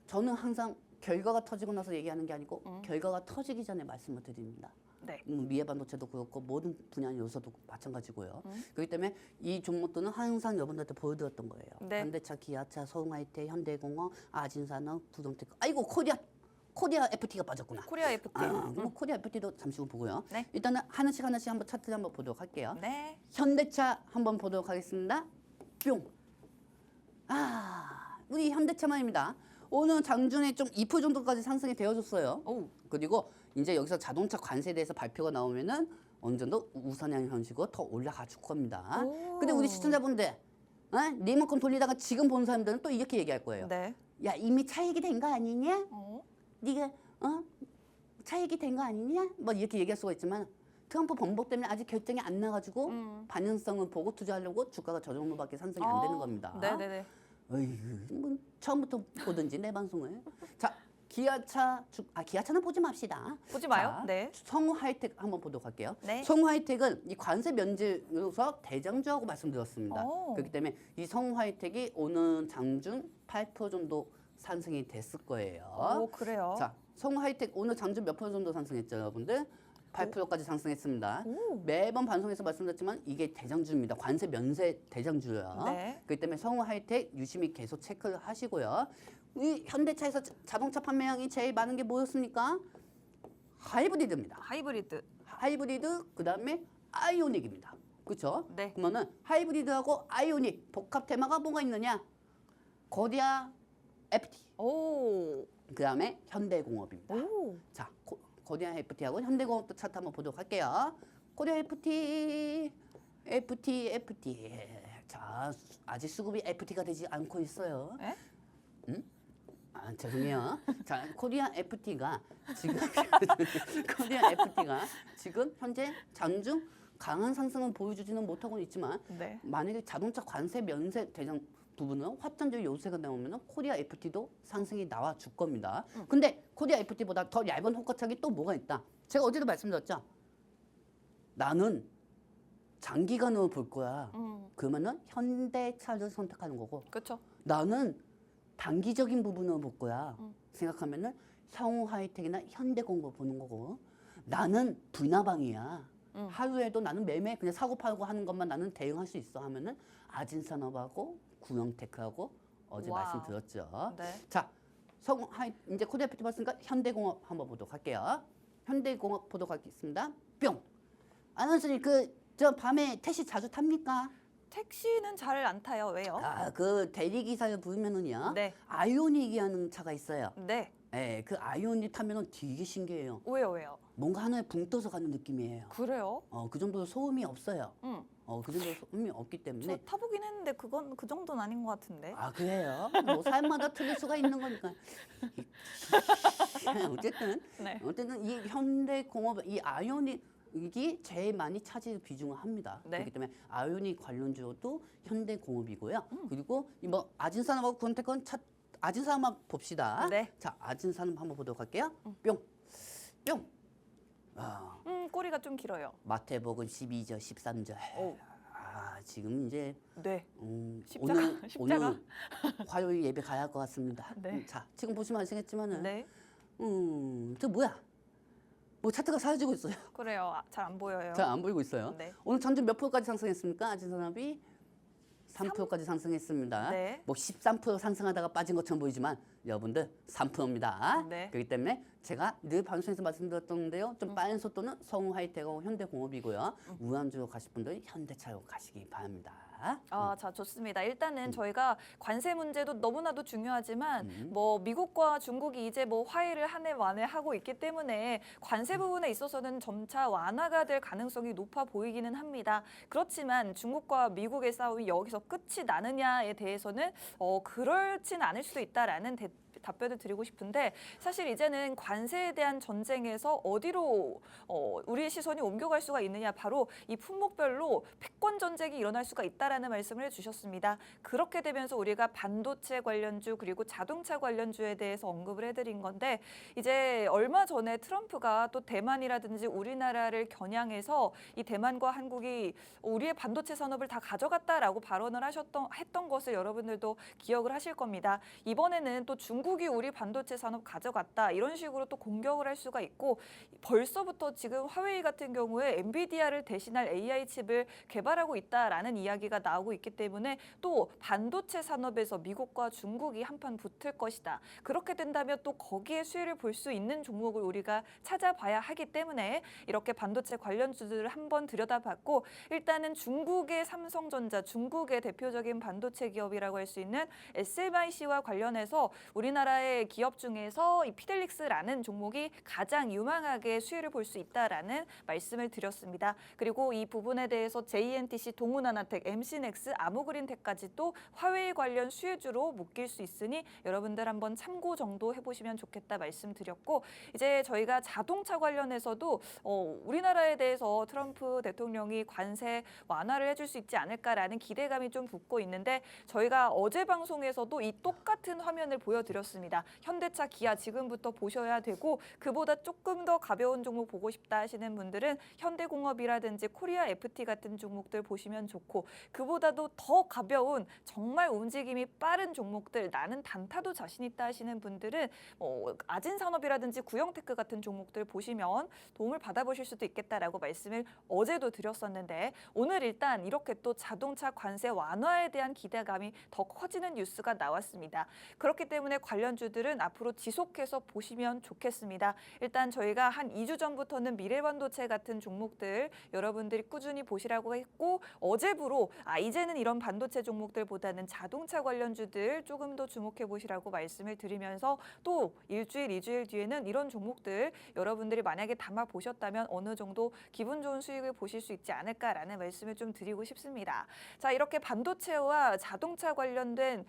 저는 항상 결과가 터지고 나서 얘기하는 게 아니고 결과가 터지기 전에 말씀을 드립니다. 네. 미래 반도체도 그렇고 모든 분야 요소도 마찬가지고요. 그렇기 때문에 이 종목들은 항상 여러분들한테 보여드렸던 거예요. 네. 현대차, 기아차, 서울하이텍, 현대공업, 아진산업, 부동테크. 아이고 코리아 FT가 빠졌구나. 코리아 FT. 그럼 코리아 FT도 잠시 후 보고요. 네. 일단은 하나씩 한번 차트를 한번 보도록 할게요. 네. 현대차 한번 보도록 하겠습니다. 뿅. 우리 현대차만입니다. 오늘 장중에 좀 2% 정도까지 상승이 되어줬어요. 오. 그리고 이제 여기서 자동차 관세에 대해서 발표가 나오면은 어느 정도 우선향 형식으로 더 올라가 줄 겁니다. 오. 근데 우리 시청자분들, 리모컨 돌리다가 지금 본 사람들은 또 이렇게 얘기할 거예요. 네. 야, 이미 차익이 된 거 아니냐? 어? 네가 차익이 된 거 아니냐? 뭐 이렇게 얘기할 수가 있지만 트럼프 번복 때문에 아직 결정이 안 나가지고 반영성을 보고 투자하려고 주가가 저 정도밖에 상승이 안 되는 겁니다. 네네네. 어이구, 뭐 처음부터 보든지 내 방송을. 자, 기아차는 보지 맙시다. 보지 마요. 자, 네. 성우하이텍 한번 보도록 할게요. 네. 성우하이텍은 이 관세 면제로서 대장주라고 말씀드렸습니다. 오. 그렇기 때문에 이 성우하이텍이 오는 장중 8% 정도 상승이 됐을 거예요. 오, 그래요. 자, 성우하이텍 오늘 장중 몇 프로 정도 상승했죠, 여러분들? 8%까지 상승했습니다. 오. 매번 방송에서 말씀드렸지만 이게 대장주입니다. 관세 면세 대장주예요. 네. 그렇기 때문에 성우하이텍 유심히 계속 체크를 하시고요. 이 현대차에서 자동차 판매량이 제일 많은 게 뭐였습니까? 하이브리드입니다. 하이브리드. 그다음에 아이오닉입니다. 그렇죠? 네. 그러면은 하이브리드하고 아이오닉 복합 테마가 뭐가 있느냐? 코리아 FT. 오. 그다음에 현대공업입니다. 오. 자, 코리아 FT하고 현대공업도 차트 한번 보도록 할게요. 코리아 FT. 자, 아직 수급이 FT가 되지 않고 있어요. 에? 죄송해요. 자, 코리아 FT가 지금 현재 장중 강한 상승을 보여주지는 못하고 있지만 네. 만약에 자동차 관세 면세 대장 부분은 확정적 요새가 나오면 코리아 FT도 상승이 나와 줄 겁니다. 근데 코리아 FT보다 더 얇은 호가창이 또 뭐가 있다? 제가 어제도 말씀드렸죠. 나는 장기간으로 볼 거야. 그러면은 현대차를 선택하는 거고. 그렇죠. 나는 단기적인 부분을 볼 거야. 생각하면은 성우하이텍이나 현대공업 보는 거고. 나는 불나방이야. 하루에도 나는 매매 그냥 사고 팔고 하는 것만 나는 대응할 수 있어 하면은 아진산업하고 구형테크하고 어제 와우. 말씀드렸죠. 네. 자, 이제 코리아 FT 봤으니까 현대공업 한번 보도록 할게요. 현대공업 보도록 하겠습니다. 뿅. 아나운서님 저 밤에 택시 자주 탑니까? 택시는 잘 안 타요. 왜요? 그 대리기사를 부르면은요. 네. 아이오닉이라는 차가 있어요. 네. 네, 그 아이오닉 타면은 되게 신기해요. 왜요? 뭔가 하나에 붕 떠서 가는 느낌이에요. 그래요? 그 정도로 소음이 없어요. 응. 그 정도로 소음이 없기 저 때문에. 타보긴 했는데 그건 그 정도는 아닌 것 같은데. 그래요? 뭐 사람마다 틀릴 수가 있는 거니까. 네. 어쨌든 이 현대공업 이 아이오닉이 제일 많이 차지 비중을 합니다. 네. 그렇기 때문에 아이오닉 관련주도 현대공업이고요. 그리고 뭐 아진산업하고 구현테크는 아진산업만 봅시다. 네. 자, 아진산업 한번 보도록 할게요. 뿅. 꼬리가 좀 길어요. 마태복음 12절, 13절. 오. 지금 이제 네. 오늘 십자가. 화요일 예배 가야 할 것 같습니다. 네. 자, 지금 보시면 아시겠지만은 네. 저 뭐야? 뭐 차트가 사라지고 있어요. 그래요. 잘 안 보여요. 잘 안 보이고 있어요. 네. 오늘 장중 몇 프로까지 상승했습니까? 아진산업이 3%까지 상승했습니다. 네. 뭐 13% 상승하다가 빠진 것처럼 보이지만 여러분들 3%입니다. 네. 그렇기 때문에 제가 늘 방송에서 말씀드렸던데요. 좀 빠른 속도는 성우 하이텍하고 현대공업이고요. 우한주로 가실 분들은 현대차로 가시기 바랍니다. 자, 좋습니다. 일단은 저희가 관세 문제도 너무나도 중요하지만 뭐 미국과 중국이 이제 뭐 화해를 한 해 만에 하고 있기 때문에 관세 부분에 있어서는 점차 완화가 될 가능성이 높아 보이기는 합니다. 그렇지만 중국과 미국의 싸움이 여기서 끝이 나느냐에 대해서는 그렇진 않을 수도 있다라는 답변을 드리고 싶은데 사실 이제는 관세에 대한 전쟁에서 어디로 우리의 시선이 옮겨갈 수가 있느냐 바로 이 품목별로 패권 전쟁이 일어날 수가 있다라는 말씀을 해주셨습니다. 그렇게 되면서 우리가 반도체 관련주 그리고 자동차 관련주에 대해서 언급을 해드린 건데 이제 얼마 전에 트럼프가 또 대만이라든지 우리나라를 겨냥해서 이 대만과 한국이 우리의 반도체 산업을 다 가져갔다라고 발언을 했던 것을 여러분들도 기억을 하실 겁니다. 이번에는 또 중국이 우리 반도체 산업 가져갔다 이런 식으로 또 공격을 할 수가 있고 벌써부터 지금 화웨이 같은 경우에 엔비디아를 대신할 AI 칩을 개발하고 있다라는 이야기가 나오고 있기 때문에 또 반도체 산업에서 미국과 중국이 한판 붙을 것이다. 그렇게 된다면 또 거기에 수혜를 볼 수 있는 종목을 우리가 찾아봐야 하기 때문에 이렇게 반도체 관련주들을 한번 들여다봤고 일단은 중국의 삼성전자, 중국의 대표적인 반도체 기업이라고 할 수 있는 SMIC와 관련해서 우리나라의 기업 중에서 이 피델릭스라는 종목이 가장 유망하게 수혜를 볼 수 있다라는 말씀을 드렸습니다. 그리고 이 부분에 대해서 JNTC, 동훈하나텍, MC넥스, 아무그린텍까지도 화웨이 관련 수혜주로 묶일 수 있으니 여러분들 한번 참고 정도 해보시면 좋겠다 말씀드렸고 이제 저희가 자동차 관련해서도 우리나라에 대해서 트럼프 대통령이 관세 완화를 해줄 수 있지 않을까라는 기대감이 좀 붙고 있는데 저희가 어제 방송에서도 이 똑같은 화면을 보여드렸습니다. 현대차, 기아 지금부터 보셔야 되고 그보다 조금 더 가벼운 종목 보고 싶다 하시는 분들은 현대공업이라든지 코리아 FT 같은 종목들 보시면 좋고 그보다도 더 가벼운 정말 움직임이 빠른 종목들 나는 단타도 자신 있다 하시는 분들은 아진산업이라든지 구형테크 같은 종목들 보시면 도움을 받아보실 수도 있겠다라고 말씀을 어제도 드렸었는데 오늘 일단 이렇게 또 자동차 관세 완화에 대한 기대감이 더 커지는 뉴스가 나왔습니다. 그렇기 때문에 관련주들은 앞으로 지속해서 보시면 좋겠습니다. 일단 저희가 한 2주 전부터는 미래반도체 같은 종목들 여러분들이 꾸준히 보시라고 했고 어제부로 이제는 이런 반도체 종목들보다는 자동차 관련주들 조금 더 주목해 보시라고 말씀을 드리면서 또 일주일, 2주일 뒤에는 이런 종목들 여러분들이 만약에 담아 보셨다면 어느 정도 기분 좋은 수익을 보실 수 있지 않을까라는 말씀을 좀 드리고 싶습니다. 자, 이렇게 반도체와 자동차 관련된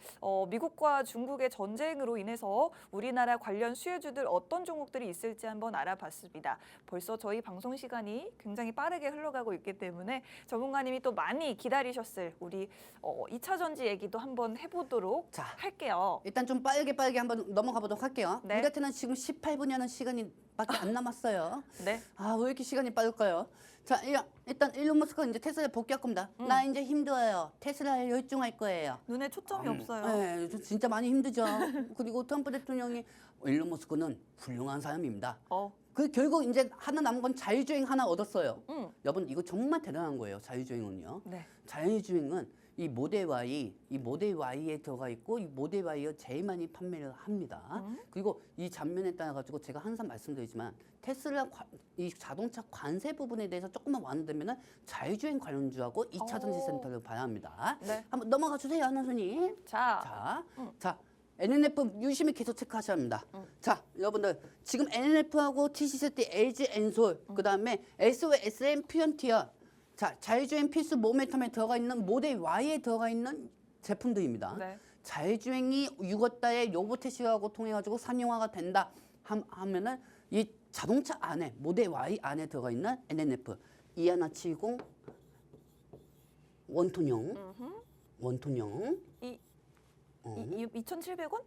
미국과 중국의 전쟁으로 인해서 우리나라 관련 수혜주들 어떤 종목들이 있을지 한번 알아봤습니다. 벌써 저희 방송 시간이 굉장히 빠르게 흘러가고 있기 때문에 전문가님이 또 많이 기다리셨을 우리 2차 전지 얘기도 한번 해보도록 할게요. 일단 좀 빠르게 한번 넘어가 보도록 할게요. 네. 우리 같은 지금 18분이라는 시간이 밖에 안 남았어요. 네. 왜 이렇게 시간이 빠를까요? 자, 일단 일론 머스크가 이제 테슬라에 복귀할 겁니다. 나 이제 힘들어요. 테슬라에 열중할 거예요. 눈에 초점이 없어요. 네, 진짜 많이 힘들죠. 그리고 트럼프 대통령이 일론 머스크는 훌륭한 사람입니다. 그 결국 이제 하나 남은 건 자율주행 하나 얻었어요. 여러분 이거 정말 대단한 거예요. 자율주행은요. 네. 자율주행은 이 모델 Y에 들어가 있고 이 모델 Y가 제일 많이 판매를 합니다. 그리고 이 장면에 따라 가지고 제가 항상 말씀드리지만 테슬라 이 자동차 관세 부분에 대해서 조금만 완화되면은 자율주행 관련주하고 2차 전지센터를 봐야 합니다. 네. 한번 넘어가 주세요, 아나운서님. 자, 자, NNF 유심히 계속 체크하셔야 합니다. 자, 여러분들 지금 NNF하고 TCCT, LG 엔솔, 그다음에 SOSM 퓨언티어, 자, 자율주행 필수 모멘텀에 들어가 있는 모델 Y에 들어가 있는 제품들입니다. 네. 자율주행이 6월달에 로보테시하고 통해 가지고 상용화가 된다 하면은 이 자동차 안에 모델 Y 안에 들어가 있는 NNF 2170 원톤형 2,700원?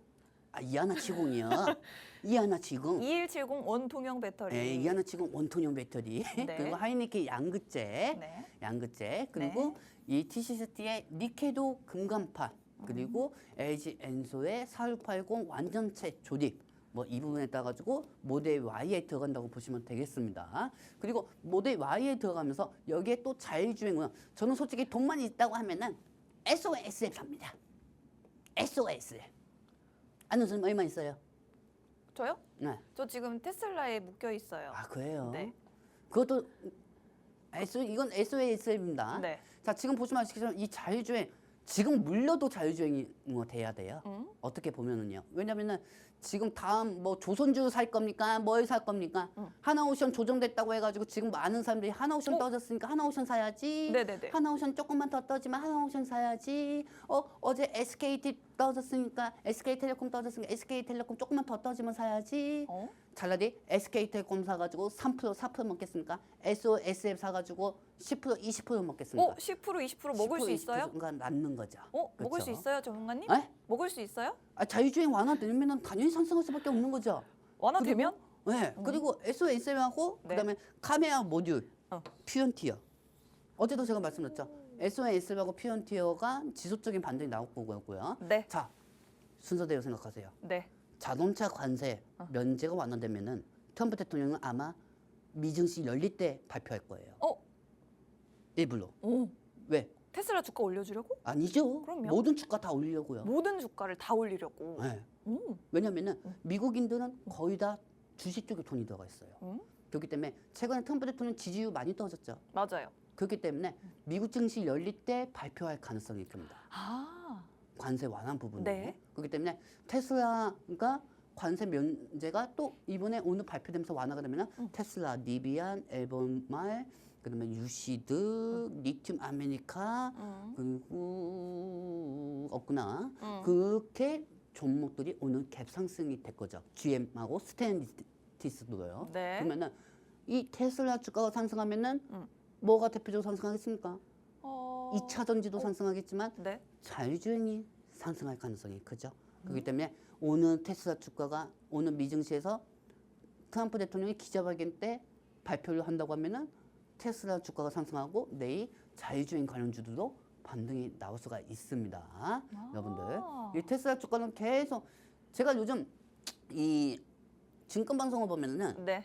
2170이요. 2170. 2170 원통형 배터리. 네, 2170 원톤형 배터리. 네. 그리고 하이니케 양극재. 네. 양극재. 그리고 이 TCCT의 니케도 금간판. 그리고 LG 엔소의 4680 완전체 조립. 뭐 이 부분에 따라 가지고 모델 Y에 들어간다고 보시면 되겠습니다. 그리고 모델 Y에 들어가면서 여기에 또 자율주행은 저는 솔직히 돈만 있다고 하면은 SOS에 삽니다. SOS. 아나운서님 얼마 있어요? 저요? 네. 저 지금 테슬라에 묶여 있어요. 아 그래요? 네. 그것도 이건 SOS입니다. 네. 자 지금 보시면 아시겠지만 이 자율주행 지금 물려도 자율주행이 뭐 돼야 돼요. 어떻게 보면은요. 왜냐면은 지금 다음 뭐 조선주 살 겁니까? 뭘 살 겁니까? 하나오션 조정됐다고 해가지고 지금 많은 사람들이 하나오션 떠졌으니까 하나오션 사야지. 네네네. 하나오션 조금만 더 떠지면 하나오션 사야지. 어제 SKT 떠졌으니까 SK텔레콤 떠졌으니까 SK텔레콤 조금만 더 떠지면 사야지. 잘라디 SK텔레콤 사가지고 3% 4% 먹겠습니까? SOSF 사가지고 10% 20% 먹겠습니까? 10% 20% 먹을 수 있어요? 그러니까 낳는 거죠. 먹을 수 그렇죠? 있어요, 전문가님? 에? 먹을 수 있어요? 자율주행 완화되면 당연히 상승할 수밖에 없는 거죠. 완화되면? 네. 그리고 SOS하고 네. 그다음에 카메라 모듈, 어. 퓨언티어. 어제도 제가 말씀드렸죠. SOS하고 퓨언티어가 지속적인 반등이 나올 거고요. 네. 자, 순서대로 생각하세요. 네. 자동차 관세 면제가 완화되면은 트럼프 대통령은 아마 미증시 열릴 때 발표할 거예요. 일부러. 오. 왜? 테슬라 주가 올려주려고? 아니죠. 그럼요. 모든 주가 다 올리려고요. 모든 주가를 다 올리려고. 네. 오. 왜냐면은 미국인들은 거의 다 주식 쪽에 돈이 들어가 있어요. 그렇기 때문에 최근에 트럼프 대통령 지지율 많이 떨어졌죠. 맞아요. 그렇기 때문에 미국 증시 열릴 때 발표할 가능성이 큽니다. 아. 관세 완화 부분으로. 네. 그렇기 때문에 테슬라가 관세 면제가 또 이번에 오늘 발표되면서 완화가 되면 테슬라, 니비안, 엘범말, 그다음에 유시드, 리튬 아메리카 그리고 없구나. 그렇게 종목들이 오늘 갭 상승이 될 거죠. GM하고 스탠리스도요. 네. 그러면은 이 테슬라 주가가 상승하면은 뭐가 대표적으로 상승하겠습니까? 2차 전지도 상승하겠지만 네. 자율주행이 상승할 가능성이 크죠. 그렇기 때문에 오늘 테슬라 주가가 오늘 미증시에서 트럼프 대통령이 기자회견 때 발표를 한다고 하면은 테슬라 주가가 상승하고 내일 자율주행 관련주들도 반등이 나올 수가 있습니다. 여러분들 이 테슬라 주가는 계속 제가 요즘 이 증권 방송을 보면은 네.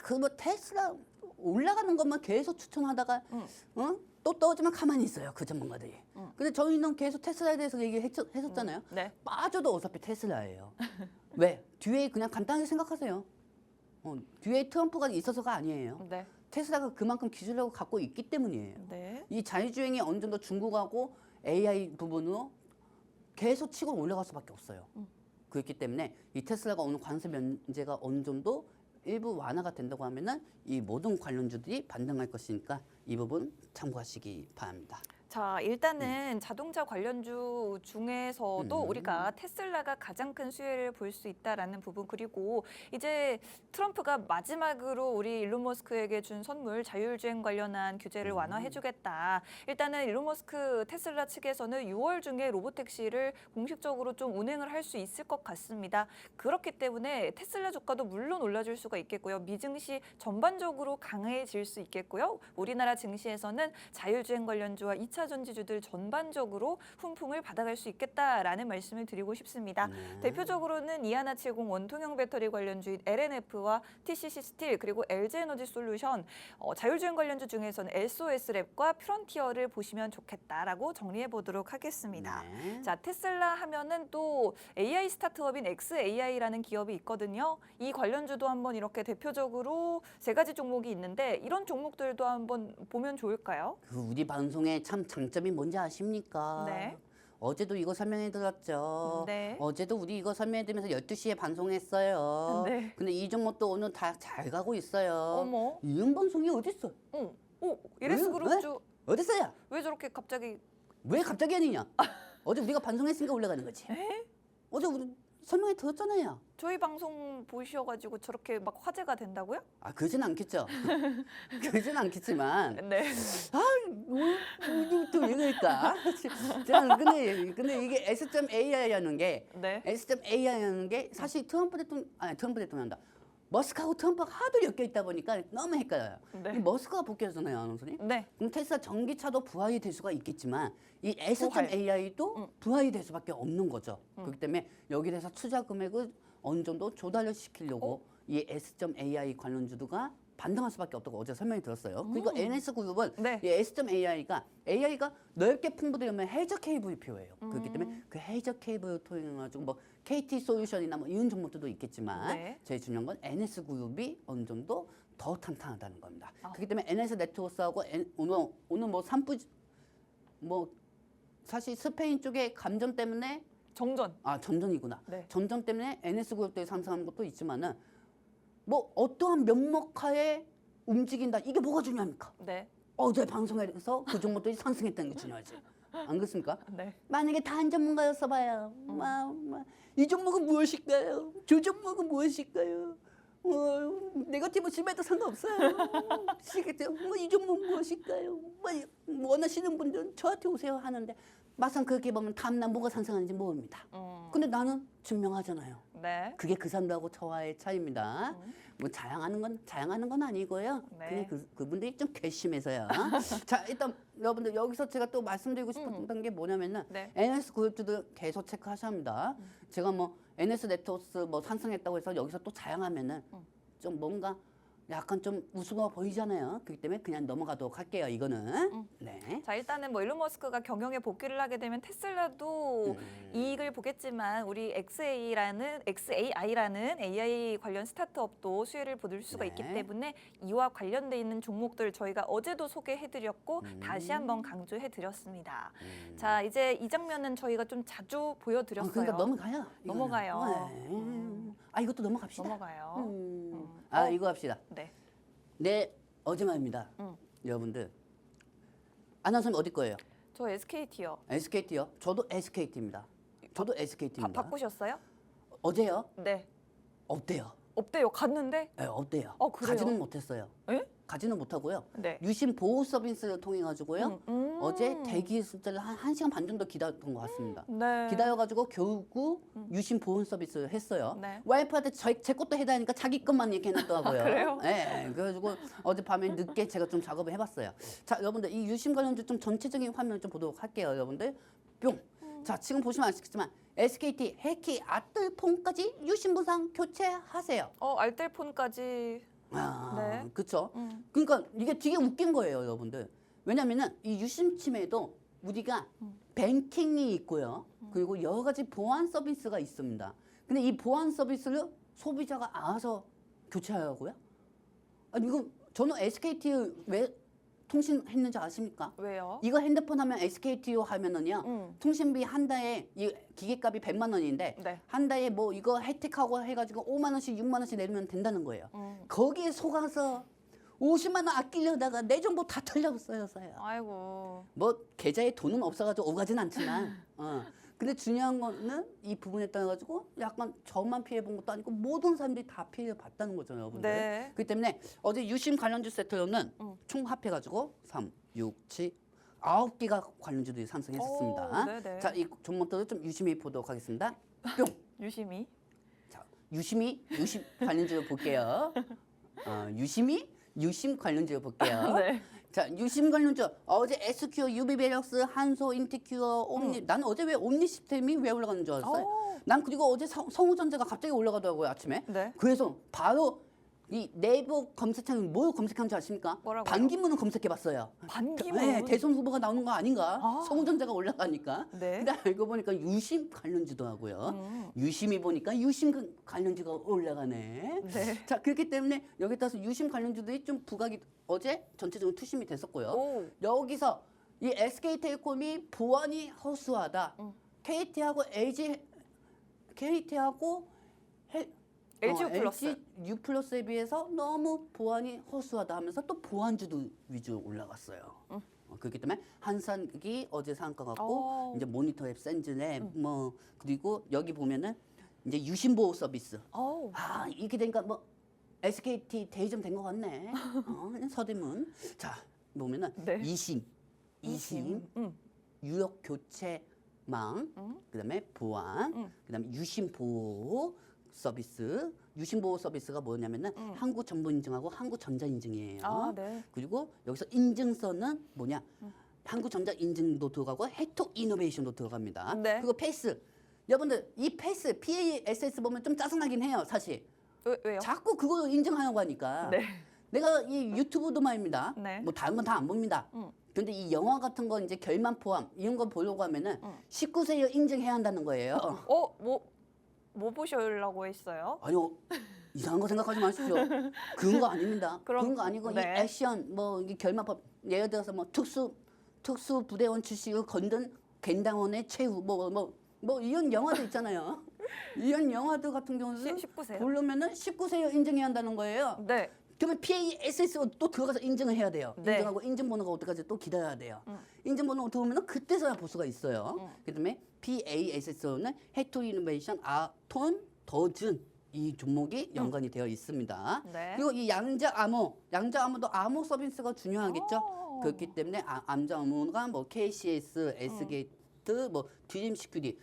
그 뭐 테슬라 올라가는 것만 계속 추천하다가 또 떨어지면 가만히 있어요 그 전문가들이. 근데 저희는 계속 테슬라에 대해서 얘기했었잖아요. 네. 빠져도 어차피 테슬라예요. 왜? 뒤에 그냥 간단하게 생각하세요. 뒤에 트럼프가 있어서가 아니에요. 네. 테슬라가 그만큼 기술력을 갖고 있기 때문이에요. 네. 이 자율주행이 어느 정도 중국하고 AI 부분으로 계속 치고 올라갈 수밖에 없어요. 그렇기 때문에 이 테슬라가 오늘 관세 면제가 어느 정도 일부 완화가 된다고 하면은 이 모든 관련주들이 반등할 것이니까 이 부분 참고하시기 바랍니다. 자, 일단은 자동차 관련주 중에서도 우리가 테슬라가 가장 큰 수혜를 볼 수 있다라는 부분, 그리고 이제 트럼프가 마지막으로 우리 일론 머스크에게 준 선물 자율주행 관련한 규제를 완화해주겠다. 일단은 일론 머스크 테슬라 측에서는 6월 중에 로보택시를 공식적으로 좀 운행을 할 수 있을 것 같습니다. 그렇기 때문에 테슬라 주가도 물론 올라줄 수가 있겠고요. 미증시 전반적으로 강해질 수 있겠고요. 우리나라 증시에서는 자율주행 관련주와 2차 전지주들 전반적으로 훈풍을 받아갈 수 있겠다라는 말씀을 드리고 싶습니다. 대표적으로는 이하나70 원통형 배터리 관련주인 LNF와 TCC 스틸 그리고 LG에너지 솔루션, 자율주행 관련주 중에서는 SOS랩과 프론티어를 보시면 좋겠다라고 정리해 보도록 하겠습니다. 네. 자, 테슬라 하면은 또 AI 스타트업인 xAI라는 기업이 있거든요. 이 관련주도 한번 이렇게 대표적으로 세 가지 종목이 있는데 이런 종목들도 한번 보면 좋을까요? 우리 방송의 참 장점이 뭔지 아십니까? 네. 어제도 이거 설명해 드렸죠. 네. 어제도 우리 이거 설명해 드리면서 12시에 방송했어요. 네. 근데 이 종목도 오늘 다 잘 가고 있어요. 어머. 이런 방송이 어딨어? 이레스 그룹주 어딨어요? 왜 저렇게 갑자기? 왜 갑자기 아니냐? 어제 우리가 방송했으니까 올라가는 거지. 어제 우리 설명해 드렸잖아요. 저희 방송 보셔가지고 저렇게 막 화제가 된다고요? 그러진 않겠죠. 그러진 않겠지만. 네. 또 이럴까? 자, 근데 이게 S.AI라는 게 네. S.AI라는 게 사실 트럼프 대통령한다. 머스크하고 트럼프가 하도 엮여 있다 보니까 너무 헷갈려요. 네. 이 머스크가 복귀하잖아요, 아나운서님. 네. 그럼 테슬라 전기차도 부하이 될 수가 있겠지만 이 S.AI도 부하이 될 수밖에 없는 거죠. 그렇기 때문에 여기 대해서 투자 금액을 어느 정도 조달을 시키려고 이 S.AI 관련주도가 반등할 수밖에 없다고 어제 설명이 들었어요. 그리고 NS 그룹은 네. 이 S.AI가 넓게 풍부되면 해저 케이블이 필요해요. 그렇기 때문에 그 해저 케이블을 통해 가지고 뭐 KT 솔루션이나 뭐 이런 종목들도 있겠지만 네. 제일 중요한 건 NS 그룹이 어느 정도 더 탄탄하다는 겁니다. 아. 그렇기 때문에 NS 네트워크하고 오늘 뭐 산부 뭐 사실 스페인 쪽의 감점 때문에 정전. 점전이구나. 네. 점점 때문에 NS 그룹들이 상승하는 것도 있지만은 뭐 어떠한 면목하에 움직인다. 이게 뭐가 중요합니까? 네. 어제 방송에서 그 종목들이 상승했다는 게 중요하지. 안 그렇습니까? 네. 만약에 단 전문가였어 봐요. 이 종목은 무엇일까요? 저 종목은 무엇일까요? 네거티브 심해도 상관없어요. 시겠죠? 이 종목 무엇일까요? 원하시는 분들은 저한테 오세요 하는데 막상 그렇게 보면 다음날 뭐가 상승하는지 모릅니다. 근데 나는 증명하잖아요. 네. 그게 그 사람들하고 저와의 차이입니다. 뭐 자랑하는 건 아니고요. 네. 그냥 그분들이 좀 괘씸해서요. 자, 일단 여러분들 여기서 제가 또 말씀드리고 싶었던 게 뭐냐면은 네. NS 그룹주들 계속 체크하셔야 합니다. 제가 뭐 NS 네트워크 뭐 상승했다고 해서 여기서 또 자랑하면은 좀 뭔가 약간 좀 우스워 보이잖아요. 그렇기 때문에 그냥 넘어가도록 할게요. 이거는. 네. 자, 일단은 뭐 일론 머스크가 경영에 복귀를 하게 되면 테슬라도 이익을 보겠지만 우리 XAI라는 AI 관련 스타트업도 수혜를 보실 수가 네. 있기 때문에 이와 관련돼 있는 종목들 저희가 어제도 소개해드렸고 다시 한번 강조해드렸습니다. 자, 이제 이 장면은 저희가 좀 자주 보여드렸어요. 그러니까 넘어가요. 이거는. 넘어가요. 네. 이것도 넘어갑시다. 넘어가요. 이거 합시다. 네. 네, 어제 말입니다. 여러분들. 아나운서님 어디 거예요? 저 SKT요. SKT요? 저도 SKT입니다. 저도 SKT입니다. 바꾸셨어요? 어제요? 네. 없대요. 없대요. 갔는데? 네, 없대요. 그래요? 가지는 못했어요. 에? 가지는 못하고요. 네. 유심 보호 서비스를 통해 가지고요. 어제 대기 숫자를 한 1시간 반 정도 기다렸던 것 같습니다. 네. 기다려가지고 결국 유심 보호 서비스를 했어요. 네. 와이프한테 제 것도 해야 되니까 자기 것만 이렇게 해놨더라고요. 그래요? 네, 그래가지고 어젯밤에 늦게 제가 좀 작업을 해봤어요. 자, 여러분들 이 유심 관련주 좀 전체적인 화면을 좀 보도록 할게요, 여러분들. 뿅. 자, 지금 보시면 아시겠지만 SKT, 해키, 아뜰폰까지 유심 부상 교체하세요. 알뜰폰까지. 네. 그렇죠. 그러니까 이게 되게 웃긴 거예요, 여러분들. 왜냐면은 이 유심 침해도 우리가 뱅킹이 있고요. 그리고 여러 가지 보안 서비스가 있습니다. 근데 이 보안 서비스를 소비자가 알아서 교체하라고요? 아니 이거 저는 SKT 왜 통신했는지 아십니까? 왜요? 이거 핸드폰 하면 SKTO 하면은요. 통신비 한 달에 이 기계값이 100만 원인데 네. 한 달에 뭐 이거 혜택하고 해가지고 5만 원씩 6만 원씩 내면 된다는 거예요. 거기에 속아서 50만 원 아끼려다가 내 정보 다 털렸어요. 아이고. 뭐 계좌에 돈은 없어가지고 오가진 않지만 근데 중요한 거는 이 부분에 따라 가지고 약간 저만 피해 본 것도 아니고 모든 사람들이 다 피해 봤다는 거잖아요, 여러분들. 네. 그렇기 때문에 어제 유심 관련주 세트로는 총 합해 가지고 3, 6, 7, 9개가 관련주들이 상승했었습니다. 오, 네네. 자, 이 종목들을 좀 유심히 보도록 하겠습니다. 뿅. 유심히. 자, 유심 관련주를 볼게요. 유심 관련주를 볼게요. 네. 자, 유심 관련주 어제 SQ, 유비베럭스, 한소, 인티큐어, 옴니. 난 어제 왜 옴니 시스템이 왜 올라가는 줄 알았어요? 난 그리고 어제 성우전자가 갑자기 올라가더라고요, 아침에. 네. 그래서 바로 이 네이버 검색창에 뭘 검색한 줄 아십니까? 뭐라고요? 반기문을 검색해봤어요. 반기문. 네, 대선 후보가 나오는 거 아닌가? 아. 성우전자가 올라가니까. 네. 근데 알고 보니까 유심 관련주더라고요. 유심히 보니까 유심 관련주가 올라가네. 네. 자, 그렇기 때문에 여기 따라서 유심 관련주들이 좀 부각이 어제 전체적으로 투심이 됐었고요. 오. 여기서 이 SK텔콤이 보안이 허수하다. KT하고 LG U+. LG U+에 비해서 너무 보안이 허수하다 하면서 또 보안주도 위주로 올라갔어요. 그렇기 때문에 한산기 어제 상가 같고 이제 모니터앱 센즈랩 뭐 그리고 여기 보면은 이제 유심보호 서비스. 오. 이렇게 되니까 뭐 SKT 대리점 된 것 같네. 서대문. 자, 보면은 네. 이심, 유역 교체망, 그다음에 보안, 그다음에 유심 보호 서비스. 유심 보호 서비스가 뭐냐면은 한국 정보 인증하고 한국 전자 인증이에요. 네. 그리고 여기서 인증서는 뭐냐? 한국 전자 인증도 들어가고 해톡 이노베이션도 들어갑니다. 네. 그리고 패스. 여러분들 이 패스 PASS 보면 좀 짜증나긴 해요, 사실. 왜요? 자꾸 그거 인증하려고 하니까. 네. 내가 이 유튜브도 말입니다. 네. 뭐 다른 건 다 안 봅니다. 근데 이 영화 같은 거 이제 결말 포함 이런 거 보려고 하면은 19세 인증해야 한다는 거예요. 뭐 보시려고 했어요? 아니요. 이상한 거 생각하지 마십시오. 그런 거 아닙니다. 그럼, 그런 거 아니고 네. 이 액션 뭐 이게 결말법 예를 들어서 뭐 특수 부대원 출신을 건든 갱당원의 최후 뭐 이런 영화도 있잖아요. 이런 영화들 같은 경우는 19세요? 보려면은 19세 인증해야 한다는 거예요. 네. 그러면 PASS로 또 들어가서 인증을 해야 돼요. 네. 인증하고 인증번호가 어디까지 또 기다려야 돼요. 인증번호 들어오면 그때서야 볼 수가 있어요. 그다음에 PASS는 해토 이노베이션 아톤 더즌 이 종목이 연관이 되어 있습니다. 네. 그리고 이 양자 암호도 암호 서비스가 중요하겠죠. 오. 그렇기 때문에 양자 암호가 뭐 KCS, S게이트, 뭐 드림 시큐리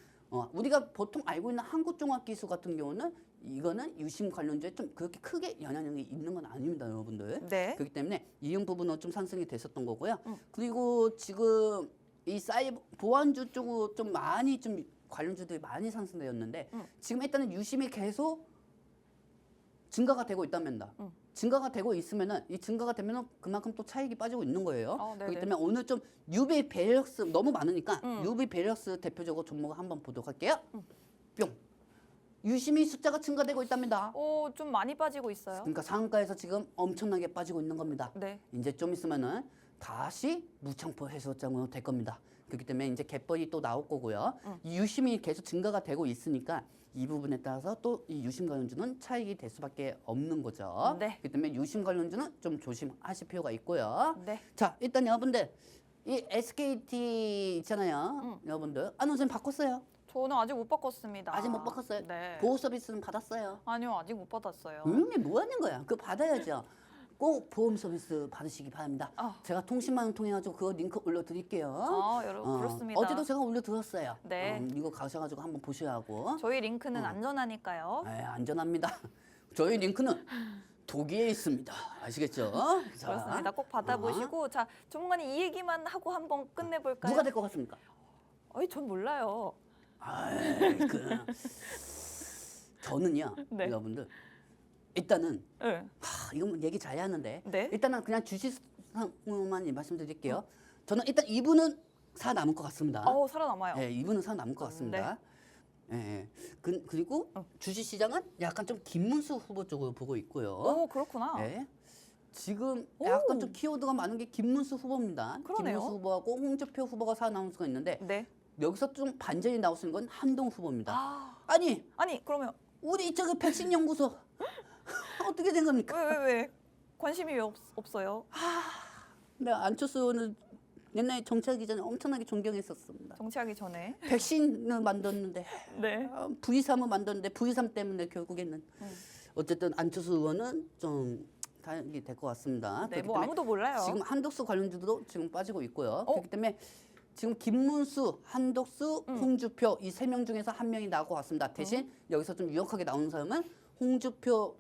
우리가 보통 알고 있는 한국종합기술 같은 경우는 이거는 유심 관련주에 좀 그렇게 크게 영향력이 있는 건 아닙니다, 여러분들. 네. 그렇기 때문에 이런 부분은 좀 상승이 됐었던 거고요. 그리고 지금 이 사이버 보안주 쪽으로 좀 많이 좀 관련주들이 많이 상승되었는데 지금 일단은 유심이 계속 증가가 되고 있답니다. 증가가 되고 있으면은 이 증가가 되면은 그만큼 또 차익이 빠지고 있는 거예요. 네네. 그렇기 때문에 오늘 좀 유비 베럭스 너무 많으니까 유비 베럭스 대표적으로 종목을 한번 보도록 할게요. 뿅. 유심히 숫자가 증가되고 있답니다. 좀 많이 빠지고 있어요. 그러니까 상가에서 지금 엄청나게 빠지고 있는 겁니다. 네. 이제 좀 있으면은 다시 무창포 해소장으로 될 겁니다. 그렇기 때문에 이제 갯벌이 또 나올 거고요. 이 유심이 계속 증가가 되고 있으니까 이 부분에 따라서 또 이 유심 관련주는 차익이 될 수밖에 없는 거죠. 네. 그렇기 때문에 유심 관련주는 좀 조심하실 필요가 있고요. 네. 자, 일단 여러분들 이 SKT 있잖아요. 여러분들 선생님 바꿨어요? 저는 아직 못 바꿨습니다. 아직 못 바꿨어요? 네. 보호 서비스는 받았어요? 아니요, 아직 못 받았어요. 뭐 하는 거야? 그거 받아야죠. 꼭 보험 서비스 받으시기 바랍니다. 제가 통신망을 통해 가지고 그거 링크 올려드릴게요. 여러분 그렇습니다. 어제도 제가 올려드렸어요. 네. 이거 가셔가지고 한번 보셔야 하고. 저희 링크는 안전하니까요. 네, 안전합니다. 저희 링크는 독일에 있습니다. 아시겠죠? 자, 그렇습니다. 꼭 받아보시고 자 전문가님 이 얘기만 하고 한번 끝내볼까요? 누가 될 것 같습니까? 전 몰라요. 저는요, 네. 여러분들 일단은 네. 이건 얘기 잘 해야 하는데 네. 일단은 그냥 주식상으로만 말씀드릴게요. 저는 일단 이분은 살아남을 것 같습니다. 살아남아요. 네, 이분은 살아남을 것 같습니다. 네. 그리고 주식시장은 약간 좀 김문수 후보 쪽으로 보고 있고요. 그렇구나. 네. 지금 약간 좀 키워드가 많은 게 김문수 후보입니다. 그러네요. 김문수 후보하고 홍준표 후보가 살아남을 수가 있는데 네. 여기서 좀 반전이 나올 수 있는 건 한동 후보입니다. 아니 그러면 우리 저기 백신 연구소 어떻게 된 겁니까? 왜 관심이 왜 없어요? 네, 안철수 의원은 옛날에 정치하기 전에 엄청나게 존경했었습니다. 정치하기 전에. 백신을 만들었는데 네. V3을 만들었는데 V3 때문에 결국에는 어쨌든 안철수 의원은 좀 다행이 될 것 같습니다. 네, 그렇기 뭐 때문에 아무도 몰라요. 지금 한덕수 관련주도 지금 빠지고 있고요. 그렇기 때문에 지금 김문수, 한덕수, 홍주표 이 세 명 중에서 한 명이 나올 것 같습니다. 대신 여기서 좀 유력하게 나오는 사람은 홍주표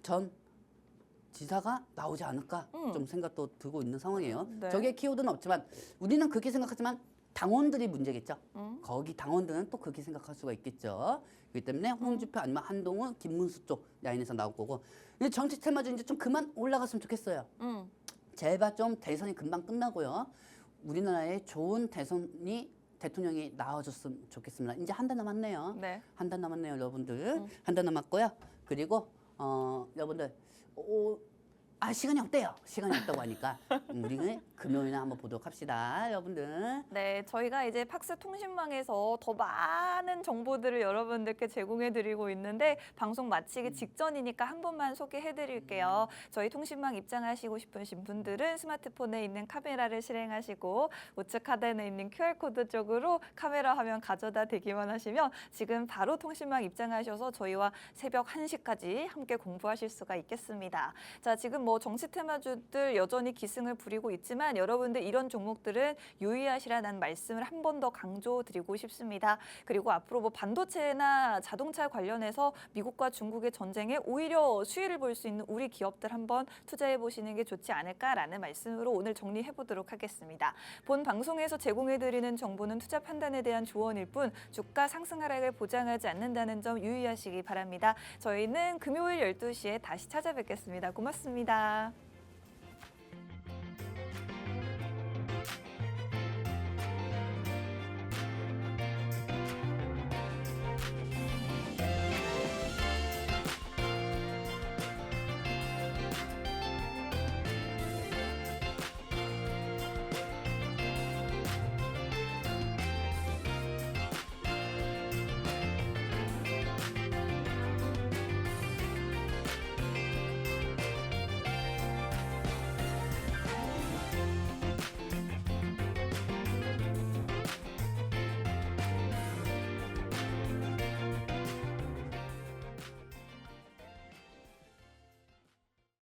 전 지사가 나오지 않을까 좀 생각도 들고 있는 상황이에요. 네. 저게 키워드는 없지만 우리는 그렇게 생각하지만 당원들이 문제겠죠. 거기 당원들은 또 그렇게 생각할 수가 있겠죠. 그렇기 때문에 홍주표 아니면 한동훈, 김문수 쪽 라인에서 나올 거고. 근데 정치 테마주 이제 좀 그만 올라갔으면 좋겠어요. 제발 좀 대선이 금방 끝나고요. 우리나라에 좋은 대통령이 나와줬으면 좋겠습니다. 이제 한 달 남았네요. 네. 한 달 남았네요, 여러분들. 한 달 남았고요. 그리고 여러분들 시간이 없대요. 시간이 없다고 하니까 우리는 금요일에 한번 보도록 합시다, 여러분들. 네, 저희가 이제 팍스 통신망에서 더 많은 정보들을 여러분들께 제공해드리고 있는데 방송 마치기 직전이니까 한 번만 소개해드릴게요. 저희 통신망 입장하시고 싶으신 분들은 스마트폰에 있는 카메라를 실행하시고 우측 하단에 있는 QR코드 쪽으로 카메라 화면 가져다 대기만 하시면 지금 바로 통신망 입장하셔서 저희와 새벽 1시까지 함께 공부하실 수가 있겠습니다. 자, 지금 뭐 정치 테마주들 여전히 기승을 부리고 있지만 여러분들 이런 종목들은 유의하시라는 말씀을 한 번 더 강조드리고 싶습니다. 그리고 앞으로 뭐 반도체나 자동차 관련해서 미국과 중국의 전쟁에 오히려 수혜를 볼 수 있는 우리 기업들 한번 투자해 보시는 게 좋지 않을까라는 말씀으로 오늘 정리해 보도록 하겠습니다. 본 방송에서 제공해드리는 정보는 투자 판단에 대한 조언일 뿐 주가 상승 하락을 보장하지 않는다는 점 유의하시기 바랍니다. 저희는 금요일 12시에 다시 찾아뵙겠습니다. 고맙습니다.